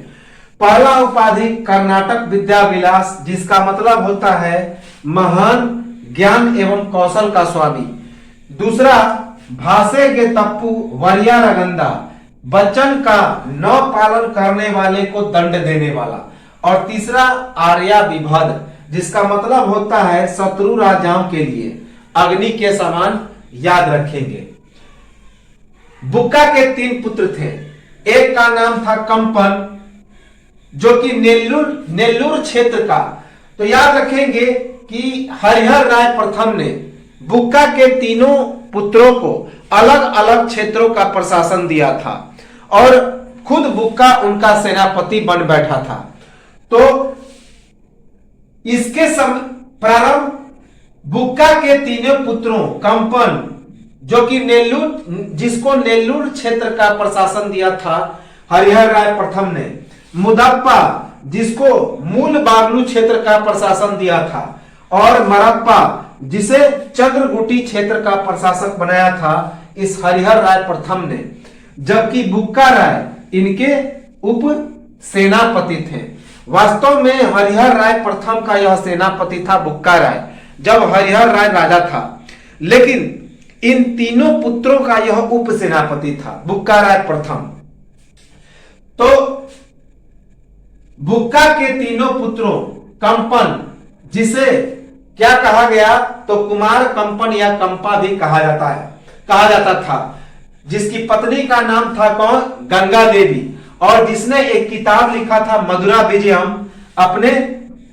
पहला उपाधि कर्नाटक विद्या विलास, जिसका मतलब होता है महान ज्ञान एवं कौशल का स्वामी। दूसरा भाषे गेतप्पू वरियारगंदा, वचन का न पालन करने वाले को दंड देने वाला। और तीसरा आर्या विभद, जिसका मतलब होता है शत्रु राजाओं के लिए अग्नि के समान। याद रखेंगे। बुक्का के तीन पुत्र थे, एक का नाम था कंपन जो कि नेल्लूर क्षेत्र का। तो याद रखेंगे कि हरिहर राय प्रथम ने बुक्का के तीनों पुत्रों को अलग अलग क्षेत्रों का प्रशासन दिया था और खुद बुक्का उनका सेनापति बन बैठा था। तो इसके प्रारंभ बुक्का के तीनों पुत्रों कंपन जो कि जिसको नेल्लूर क्षेत्र का प्रशासन दिया था हरिहर राय प्रथम ने, मुदप्पा जिसको मूल बागलू क्षेत्र का प्रशासन दिया था, और मरप्पा जिसे चंद्रगुटी क्षेत्र का प्रशासक बनाया था इस हरिहर राय प्रथम ने। जबकि बुक्का राय इनके उप सेनापति थे। वास्तव में हरिहर राय प्रथम का यह सेनापति था बुक्का राय जब हरिहर राय राजा था, लेकिन इन तीनों पुत्रों का यह उप सेनापति था बुक्का राय प्रथम। तो बुक्का के तीनों पुत्रों कंपन, जिसे क्या कहा गया, तो कुमार कंपन या कंपा भी कहा जाता था, जिसकी पत्नी का नाम था कौन, गंगा देवी, और जिसने एक किताब लिखा था मधुरा विजयम अपने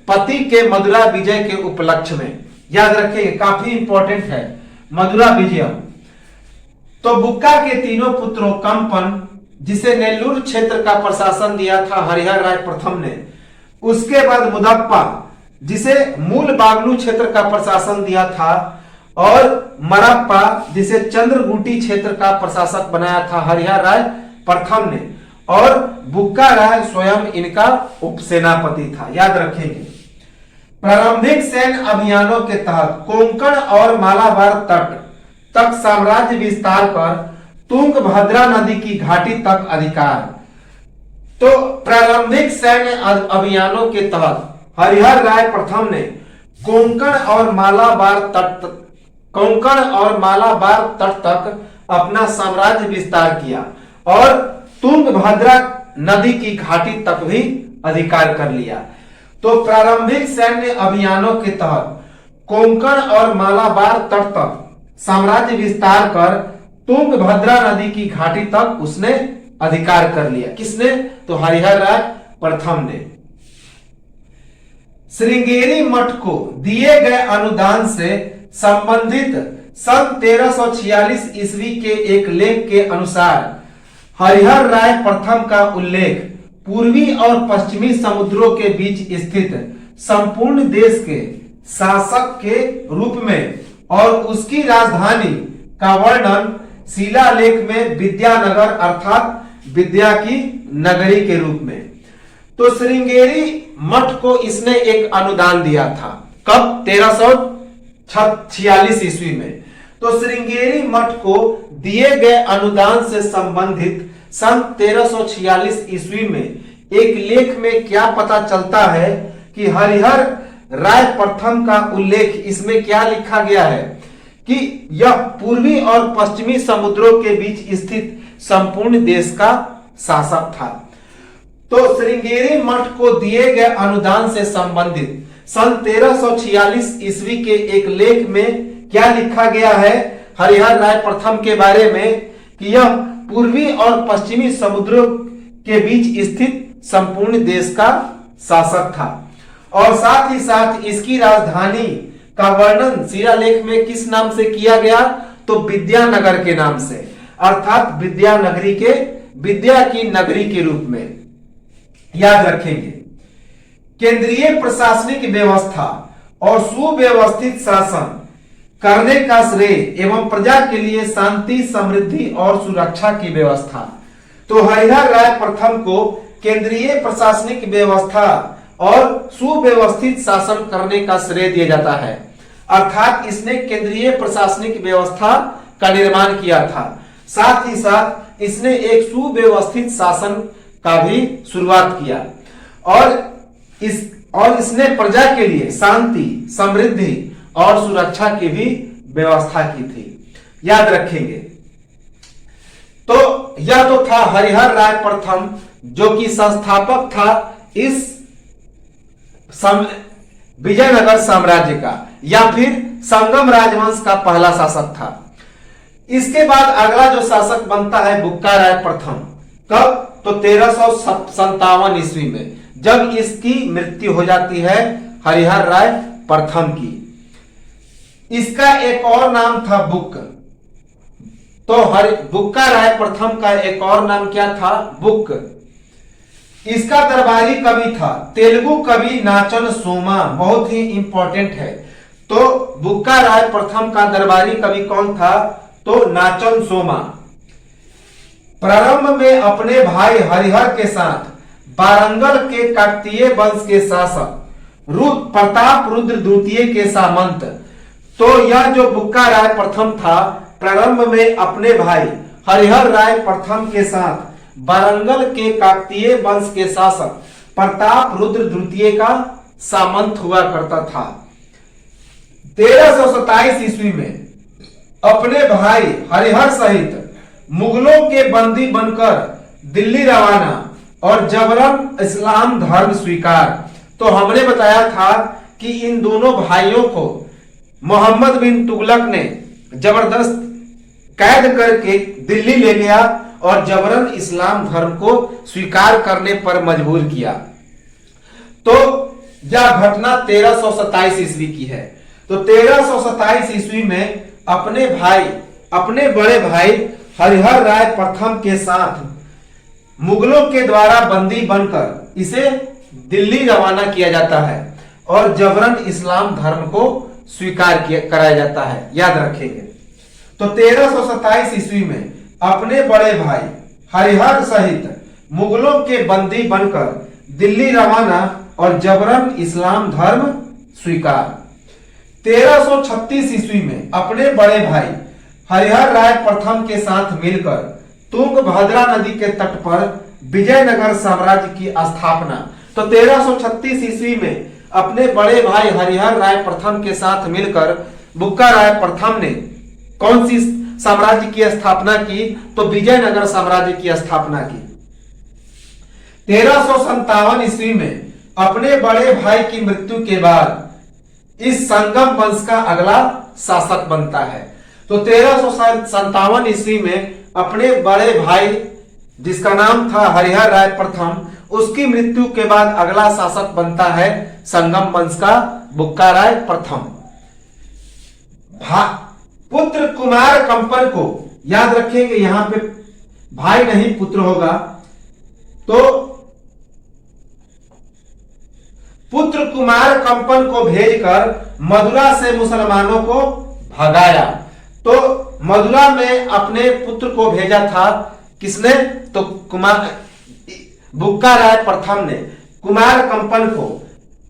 पति के मधुरा विजय के उपलक्ष्य में। याद रखिए, काफी इंपॉर्टेंट है मधुरा विजयम। तो बुक्का के तीनों पुत्रों कंपन, जिसे नेल्लूर क्षेत्र का प्रशासन दिया था हरिहर राय प्रथम ने, उसके बाद मुदप्पा जिसे मूल बागलू क्षेत्र का प्रशासन दिया था, और मरप्पा जिसे चंद्रगुटी क्षेत्र का प्रशासक बनाया था हरिहर राय प्रथम ने, और बुक्का राय स्वयं इनका उपसेनापति था। याद रखेंगे। प्रारंभिक सैन्य अभियानों के तहत कोंकण और मालाबार तट तक साम्राज्य विस्तार कर तुंगभद्रा नदी की घाटी तक अधिकार। तो प्रारंभिक सैन्य अभियानों के तहत हरिहर राय प्रथम ने कोंकण और मालाबार तट तक अपना साम्राज्य विस्तार किया और तुंगभद्रा नदी की घाटी तक भी अधिकार कर लिया। तो प्रारंभिक सैन्य अभियानों के तहत कोंकण और मालाबार तट तक साम्राज्य विस्तार कर तुंगभद्रा नदी की घाटी तक उसने अधिकार कर लिया। किसने, तो हरिहर राय प्रथम ने। श्रृंगेरी मठ को दिए गए अनुदान से संबंधित सन 1346 ईस्वी के एक लेख के अनुसार हरिहर राय प्रथम का उल्लेख पूर्वी और पश्चिमी समुद्रों के बीच स्थित संपूर्ण देश के शासक के रूप में और उसकी राजधानी का वर्णन शिलालेख में विद्यानगर अर्थात विद्या की नगरी के रूप में। तो श्रृंगेरी मठ को इसने एक अनुदान दिया था। कब? 1346 ईस्वी में। तो श्रृंगेरी मठ को दिए गए अनुदान से संबंधित सन 1346 ईस्वी में एक लेख में क्या पता चलता है कि हरिहर राय प्रथम का उल्लेख इसमें क्या लिखा गया है कि यह पूर्वी और पश्चिमी समुद्रों के बीच स्थित संपूर्ण देश का शासक था। तो श्रृंगेरी मठ को दिए गए अनुदान से संबंधित सन 1346 ईस्वी के एक लेख में क्या लिखा गया है हरिहर राय प्रथम के बारे में कि यह पूर्वी और पश्चिमी समुद्रों के बीच स्थित संपूर्ण देश का शासक था और साथ ही साथ इसकी राजधानी का वर्णन शिलालेख में किस नाम से किया गया? तो विद्यानगर के नाम से, अर्थात विद्यानगरी के विद्या की नगरी के रूप में। याद रखेंगे, केंद्रीय प्रशासनिक व्यवस्था और सुव्यवस्थित शासन करने का श्रेय एवं प्रजा के लिए शांति, समृद्धि और सुरक्षा की व्यवस्था। तो हरिहर राय प्रथम को केंद्रीय प्रशासनिक व्यवस्था और सुव्यवस्थित शासन करने का श्रेय दिया जाता है, अर्थात इसने केंद्रीय प्रशासनिक व्यवस्था का निर्माण किया था, साथ ही साथ इसने एक सुव्यवस्थित शासन का भी शुरुआत किया और इसने प्रजा के लिए शांति, समृद्धि और सुरक्षा की भी व्यवस्था की थी। याद रखेंगे। तो यह तो था हरिहर राय प्रथम जो कि संस्थापक था इस विजयनगर साम्राज्य का या फिर संगम राजवंश का पहला शासक था। इसके बाद अगला जो शासक बनता है बुक्का राय प्रथम। कब? तो 1357 ईस्वी में, जब इसकी मृत्यु हो जाती है हरिहर राय प्रथम की। इसका एक और नाम था बुक। तो बुक्का राय प्रथम का एक और नाम क्या था? बुक। इसका दरबारी कवि था तेलुगु कवि नाचन सोमा, बहुत ही इंपॉर्टेंट है। तो बुक्का राय प्रथम का दरबारी कवि कौन था? तो नाचन सोमा। प्रारंभ में अपने भाई हरिहर के साथ वारंगल के काकतीय वंश के शासक प्रताप रुद्र द्वितीय के सामंत। तो यह जो बुक्का राय प्रथम था प्रारंभ में अपने भाई हरिहर राय प्रथम के साथ वारंगल के काकतीय वंश के शासक प्रताप रुद्र द्वितीय का सामंत हुआ करता था। 1327 ईस्वी में अपने भाई हरिहर सहित मुगलों के बंदी बनकर दिल्ली रवाना और जबरन इस्लाम धर्म स्वीकार। तो हमने बताया था कि इन दोनों भाइयों को मोहम्मद बिन तुगलक ने जबरदस्त कैद करके दिल्ली ले गया और जबरन इस्लाम धर्म को स्वीकार करने पर मजबूर किया। तो यह घटना 1327 ईस्वी की है। तो 1327 ईस्वी में अपने बड़े भाई हरिहर राय प्रथम के साथ मुगलों के द्वारा बंदी बनकर इसे दिल्ली रवाना किया जाता है और जबरन इस्लाम धर्म को स्वीकार कराया जाता है। याद रखेंगे। तो 1327 ईस्वी में अपने बड़े भाई हरिहर सहित मुगलों के बंदी बनकर दिल्ली रवाना और जबरन इस्लाम धर्म स्वीकार। 1336 ईस्वी में अपने बड़े भाई हरिहर राय प्रथम के साथ मिलकर तुंगभद्रा नदी के तट पर विजयनगर साम्राज्य की स्थापना। तो 1336 ईस्वी में अपने बड़े भाई हरिहर राय प्रथम के साथ मिलकर बुक्का राय प्रथम ने कौन सी साम्राज्य की स्थापना की? तो विजयनगर साम्राज्य की स्थापना की। 1357 ईस्वी में अपने बड़े भाई की मृत्यु के बाद इस संगम वंश का अगला शासक बनता है। तो 1357 ईस्वी में अपने बड़े भाई जिसका नाम था हरिहर राय प्रथम, उसकी मृत्यु के बाद अगला शासक बनता है संगम वंश का बुक्का राय प्रथम। पुत्र कुमार कंपन को याद रखेंगे, यहां पे भाई नहीं पुत्र होगा। तो पुत्र कुमार कंपन को भेजकर मदुरा से मुसलमानों को भगाया। तो मदुरा में अपने पुत्र को भेजा था किसने? तो बुक्का राय प्रथम ने कुमार कंपन को,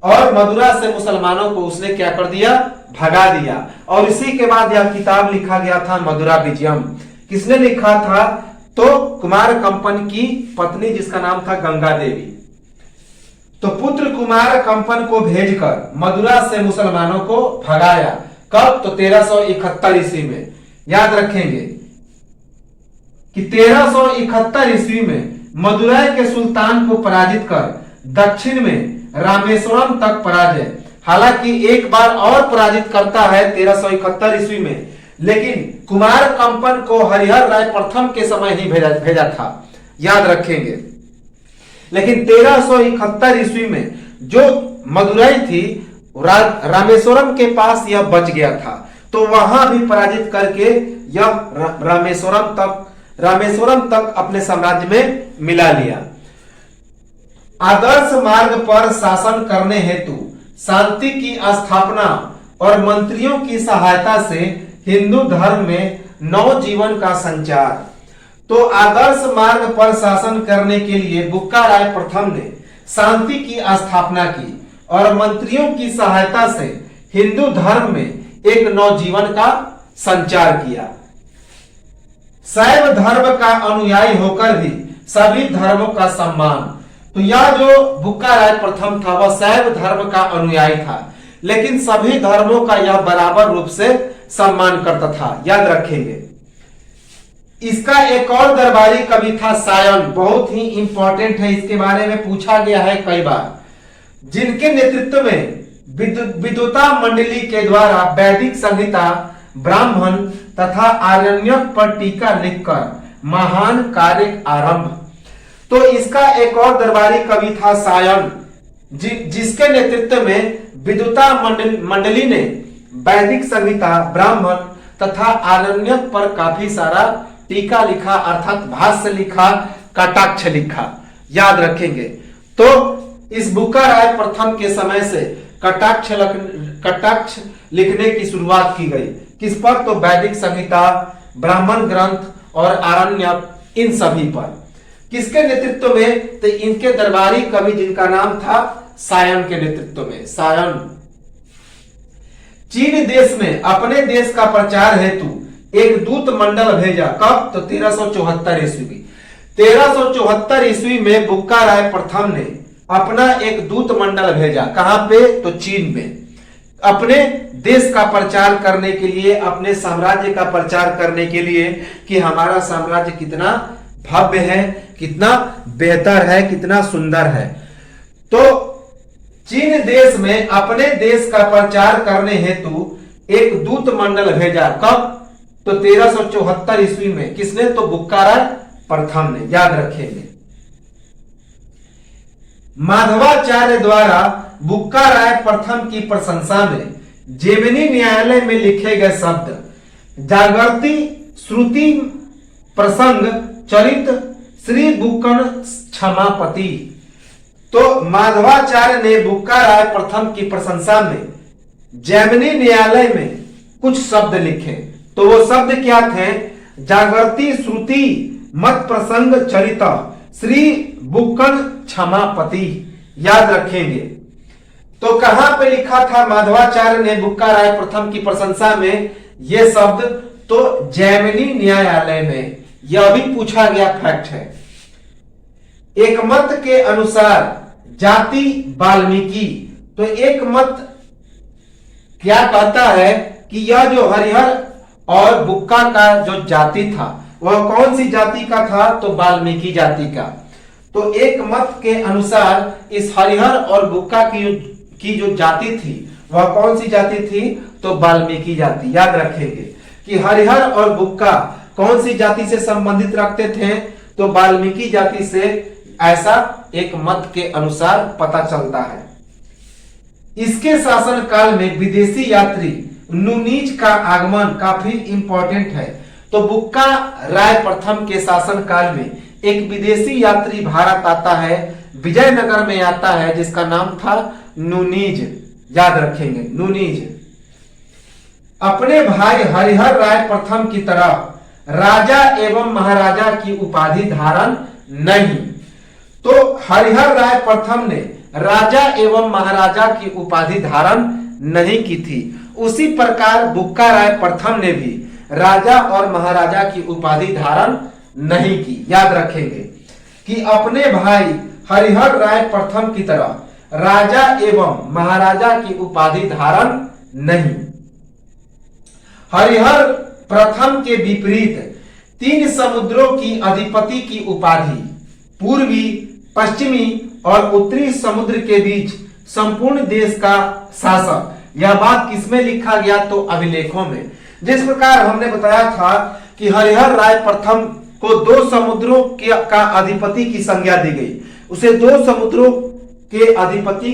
और मदुरा से मुसलमानों को उसने क्या कर दिया? भगा दिया। और इसी के बाद यह किताब लिखा गया था मदुरा विजयम। किसने लिखा था? तो कुमार कंपन की पत्नी जिसका नाम था गंगा देवी। तो पुत्र कुमार कंपन को भेजकर मदुरा से मुसलमानों को भगाया। कब? तो 1371 ईस्वी में। याद रखेंगे कि 1371 ईस्वी में मदुरै के सुल्तान को पराजित कर दक्षिण में रामेश्वरम तक पराजय। हालांकि एक बार और पराजित करता है 1371 ईस्वी में, लेकिन कुमार कंपन को हरिहर राय प्रथम के समय ही भेजा था। याद रखेंगे। लेकिन 1371 ईस्वी में जो मदुरै थी रामेश्वरम के पास यह बच गया था, तो वहां भी पराजित करके यह रामेश्वरम तक अपने साम्राज्य में मिला लिया। आदर्श मार्ग पर शासन करने हेतु शांति की स्थापना और मंत्रियों की सहायता से हिंदू धर्म में नवजीवन का संचार। तो आदर्श मार्ग पर शासन करने के लिए बुक्का राय प्रथम ने शांति की स्थापना की और मंत्रियों की सहायता से हिंदू धर्म में एक नवजीवन का संचार किया। शैव धर्म का अनुयायी होकर भी सभी धर्मों का सम्मान। तो यह जो बुक्का राय प्रथम था वह शैव धर्म का अनुयायी था, लेकिन सभी धर्मों का यह बराबर रूप से सम्मान करता था। याद रखेंगे। इसका एक और दरबारी कवि था सायन, बहुत ही इंपॉर्टेंट है, इसके बारे में पूछा गया है कई बार, जिनके नेतृत्व में विद्वता मंडली के द्वारा वैदिक संहिता, ब्राह्मण तथा आरण्यक पर टीका लिखकर महान कार्य आरंभ। तो इसका एक और दरबारी कवि था सायन, जिसके नेतृत्व में विद्वता मंडली ने वैदिक संहिता, ब्राह्मण तथा आरण्यक पर काफी सारा टीका लिखा, अर्थात भाष्य लिखा, कटाक्ष लिखा। याद रखेंगे। तो इस बुक्का राय प्रथम के समय से कटाक्ष लिखने की शुरुआत की गई। किस पर? तो वैदिक संहिता, ब्राह्मण ग्रंथ और आरण्यक, इन सभी पर। किसके नेतृत्व में? तो इनके दरबारी कवि जिनका नाम था सायन के नेतृत्व में। सायन चीन देश में अपने देश का प्रचार हेतु एक दूत मंडल भेजा। कब? तो 1374 ईस्वी। 1374 ईस्वी में बुक्का राय प्रथम ने अपना एक दूत मंडल भेजा। कहां पे? तो चीन में, अपने देश का प्रचार करने के लिए, अपने साम्राज्य का प्रचार करने के लिए कि हमारा साम्राज्य कितना भव्य है, कितना बेहतर है, कितना सुंदर है। तो चीन देश में अपने देश का प्रचार करने हेतु एक दूत मंडल भेजा। कब? तो 1374 ईस्वी में। किसने? तो बुक्का राय प्रथम ने। याद रखेंगे। माधवाचार्य द्वारा बुक्का राय प्रथम की प्रशंसा में जेमिनी न्यायालय में लिखे गए शब्द जागृति, श्रुति, प्रसंग, चरित, श्री बुक्कन क्षमापति। तो माधवाचार्य ने बुक्का राय प्रथम की प्रशंसा में जैमिनी न्यायालय में कुछ शब्द लिखे। तो वो शब्द क्या थे? जागृति, श्रुति, मत, प्रसंग, चरित, श्री बुक्कन क्षमापति। याद रखेंगे। तो कहां पे लिखा था माधवाचार्य ने बुक्का राय प्रथम की प्रशंसा में ये शब्द? तो जैमिनी न्यायालय में। यह भी पूछा गया फैक्ट है। एक मत के अनुसार जाति वाल्मीकि। तो एक मत क्या कहता है कि यह जो हरिहर और बुक्का का जो जाति था वह कौन सी जाति का था? तो वाल्मीकि जाति का। तो एक मत के अनुसार इस हरिहर और बुक्का की जो जाति थी वह कौन सी जाति थी? तो वाल्मीकि जाति। याद रखेंगे कि हरिहर और बुक्का कौन सी जाति से संबंधित रखते थे? तो वाल्मीकि जाति से, ऐसा एक मत के अनुसार पता चलता है। इसके शासन काल में विदेशी यात्री नूनीज का आगमन काफी इंपॉर्टेंट है। तो बुक्का राय प्रथम के शासन काल में एक विदेशी यात्री भारत आता है, विजयनगर में आता है, जिसका नाम था नूनीज, याद रखेंगे नूनीज। अपने भाई हरिहर राय प्रथम की तरह राजा एवं महाराजा की उपाधि धारण नहीं। तो हरिहर राय प्रथम ने राजा एवं महाराजा की उपाधि धारण नहीं की थी। उसी प्रकार बुक्का राय प्रथम ने भी राजा और महाराजा की उपाधि धारण नहीं की। याद रखेंगे कि अपने भाई हरिहर राय प्रथम की तरह राजा एवं महाराजा की उपाधि धारण नहीं। हरिहर प्रथम के विपरीत 3 समुद्रों की अधिपति की उपाधि पूर्वी, पश्चिमी और उत्तरी समुद्र के बीच संपूर्ण देश का शासक, यह बात किसमें लिखा गया? तो अभिलेखों में। जिस प्रकार हमने बताया था कि हरिहर राय प्रथम को 2 समुद्रों का अधिपति की संज्ञा दी गई, उसे 2 समुद्रों के अधिपति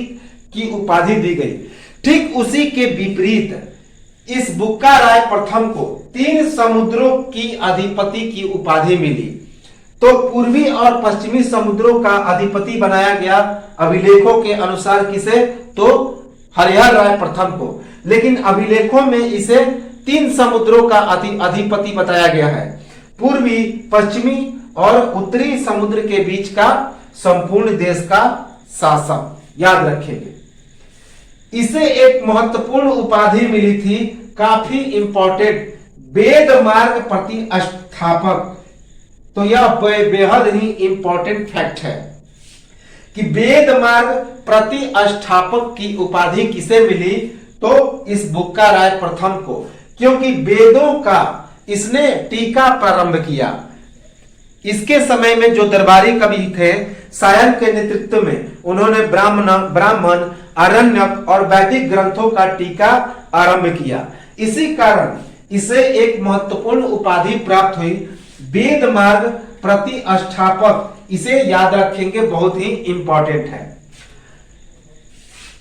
की उपाधि दी गई। ठीक उसी के विपरीत इस बुक्का राय प्रथम को 3 समुद्रों की अधिपति की उपाधि मिली। तो पूर्वी और पश्चिमी समुद्रों का अधिपति बनाया गया अभिलेखों के अनुसार किसे? तो हरिहर राय प्रथम को। लेकिन अभिलेखों में इसे 3 समुद्रों का अधिपति बताया गया है, पूर्वी, पश्चिमी और उत्तरी समुद्र के बीच का संपूर्ण देश का शासक। याद रखेंगे। इसे एक महत्वपूर्ण उपाधि मिली थी, काफी इंपॉर्टेंट, वेद मार्ग प्रतिष्ठापक। तो यह बेहद ही इंपॉर्टेंट फैक्ट है कि वेद मार्ग प्रतिष्ठापक की उपाधि किसे मिली? तो इस बुक्का राय प्रथम को, क्योंकि वेदों का इसने टीका प्रारंभ किया। इसके समय में जो दरबारी कवि थे, सायन के नेतृत्व में उन्होंने ब्राह्मण, आरण्यक और वैदिक ग्रंथों का टीका आरंभ किया। इसी कारण इसे एक महत्वपूर्ण उपाधि प्राप्त हुई, वेद मार्ग प्रतिष्ठापक। इसे याद रखेंगे, बहुत ही इंपॉर्टेंट है।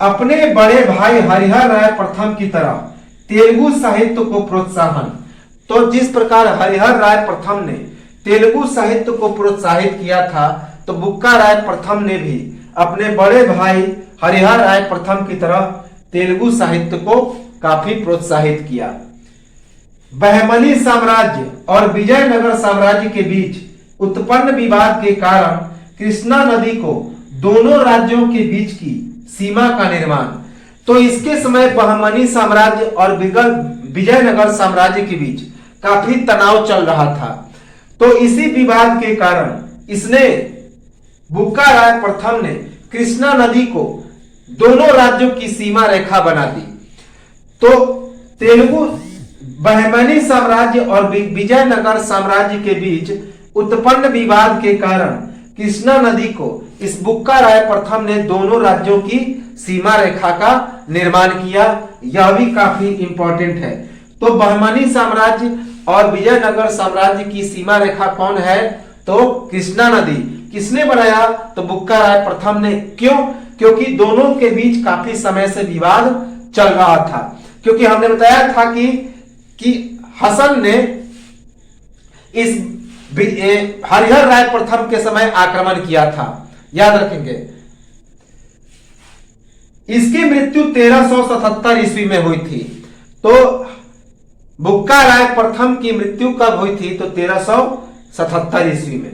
अपने बड़े भाई हरिहर राय प्रथम की तरह तेलुगु साहित्य को प्रोत्साहन। तो जिस प्रकार हरिहर राय प्रथम ने तेलुगु साहित्य को प्रोत्साहित किया था, तो बुक्का राय प्रथम ने भी अपने बड़े भाई हरिहर राय प्रथम की तरह तेलुगु साहित्य को काफी प्रोत्साहित किया। बहमनी साम्राज्य और विजयनगर साम्राज्य के बीच उत्पन्न विवाद के कारण कृष्णा नदी को दोनों राज्यों के बीच की सीमा का निर्माण। तो इसके समय बहमनी साम्राज्य और विजयनगर साम्राज्य के बीच काफी तनाव चल रहा था। तो इसी विवाद के कारण इसने बुक्का राय प्रथम ने कृष्णा नदी को दोनों राज्यों की सीमा रेखा बना दी। तो तेलुगु बहमनी साम्राज्य और विजयनगर साम्राज्य के बीच उत्पन्न विवाद के कारण कृष्णा नदी को इस बुक्का राय प्रथम ने दोनों राज्यों की सीमा रेखा का निर्माण किया। यह भी काफी इंपॉर्टेंट है। तो बहमनी साम्राज्य और विजयनगर साम्राज्य की सीमा रेखा कौन है? तो कृष्णा नदी। किसने बनाया? तो बुक्का राय प्रथम ने। क्यों? क्योंकि दोनों के बीच काफी समय से विवाद चल रहा था। क्योंकि हमने बताया था कि हसन ने इस हरिहर राय प्रथम के समय आक्रमण किया था। याद रखेंगे। इसकी मृत्यु 1377 ईस्वी में हुई थी। तो बुक्का राय प्रथम की मृत्यु कब हुई थी? तो 1377 ईस्वी में।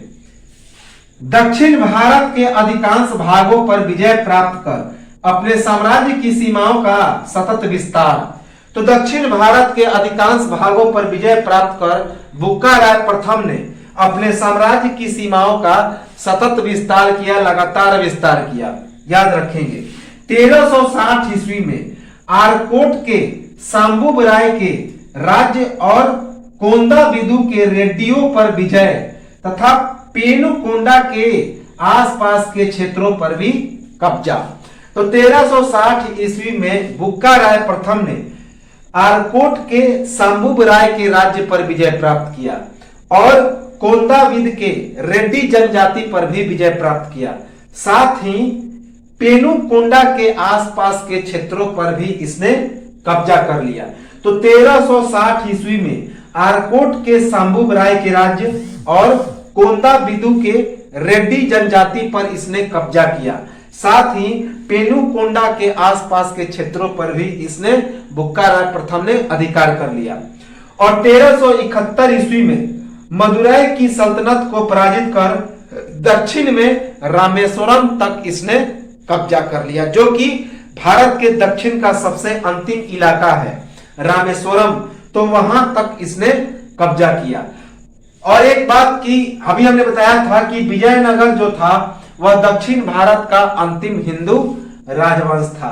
दक्षिण भारत के अधिकांश भागों पर विजय प्राप्त कर अपने साम्राज्य की सीमाओं का सतत विस्तार। तो दक्षिण भारत के अधिकांश भागों पर विजय प्राप्त कर बुक्का राय प्रथम ने अपने साम्राज्य की सीमाओं का सतत विस्तार किया, लगातार विस्तार किया। याद रखेंगे। 1360 ईस्वी में आरकोट के सांबुब राय के राज्य और कोंदा विदु के रेड्डियों पर विजय तथा पेनुकोंडा के आसपास के क्षेत्रों पर भी कब्जा। तो 1360 ईस्वी में बुक्का राय प्रथम ने आरकोट के सांबुब राय के राज्य पर विजय प्राप्त किया और कोंदाविद के रेड्डी जनजाति पर भी विजय प्राप्त किया। साथ ही पेनुकोंडा के आसपास के क्षेत्रों पर भी इसने कब्जा कर लिया। तो 1360 ईस्वी में आरकोट के सांबुब राय के राज्य और कोंदाविदु के रेड्डी जनजाति पर इसने कब्जा किया। साथ ही पेनुकोंडा के आसपास के क्षेत्रों पर भी इसने बुक्का राय प्रथम ने अधिकार कर लिया। और 1371 ईस्वी में मदुरै की सल्तनत को पराजित कर दक्षिण में रामेश्वरम तक इसने कब्जा कर लिया, जो कि भारत के दक्षिण का सबसे अंतिम इलाका है रामेश्वरम, तो वहां तक इसने कब्जा किया। और एक बात की अभी हमने बताया था कि विजयनगर जो था वह दक्षिण भारत का अंतिम हिंदू राजवंश था।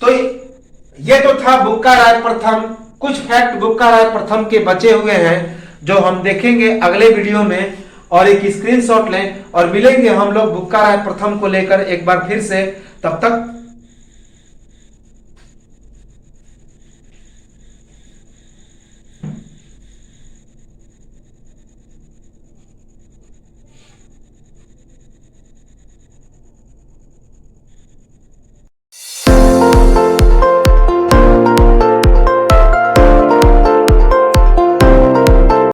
तो ये तो था बुक्का राय प्रथम। कुछ फैक्ट बुक्का राय प्रथम के बचे हुए हैं जो हम देखेंगे अगले वीडियो में, और एक स्क्रीनशॉट लें और मिलेंगे हम लोग बुक्का राय प्रथम को लेकर एक बार फिर से। तब तक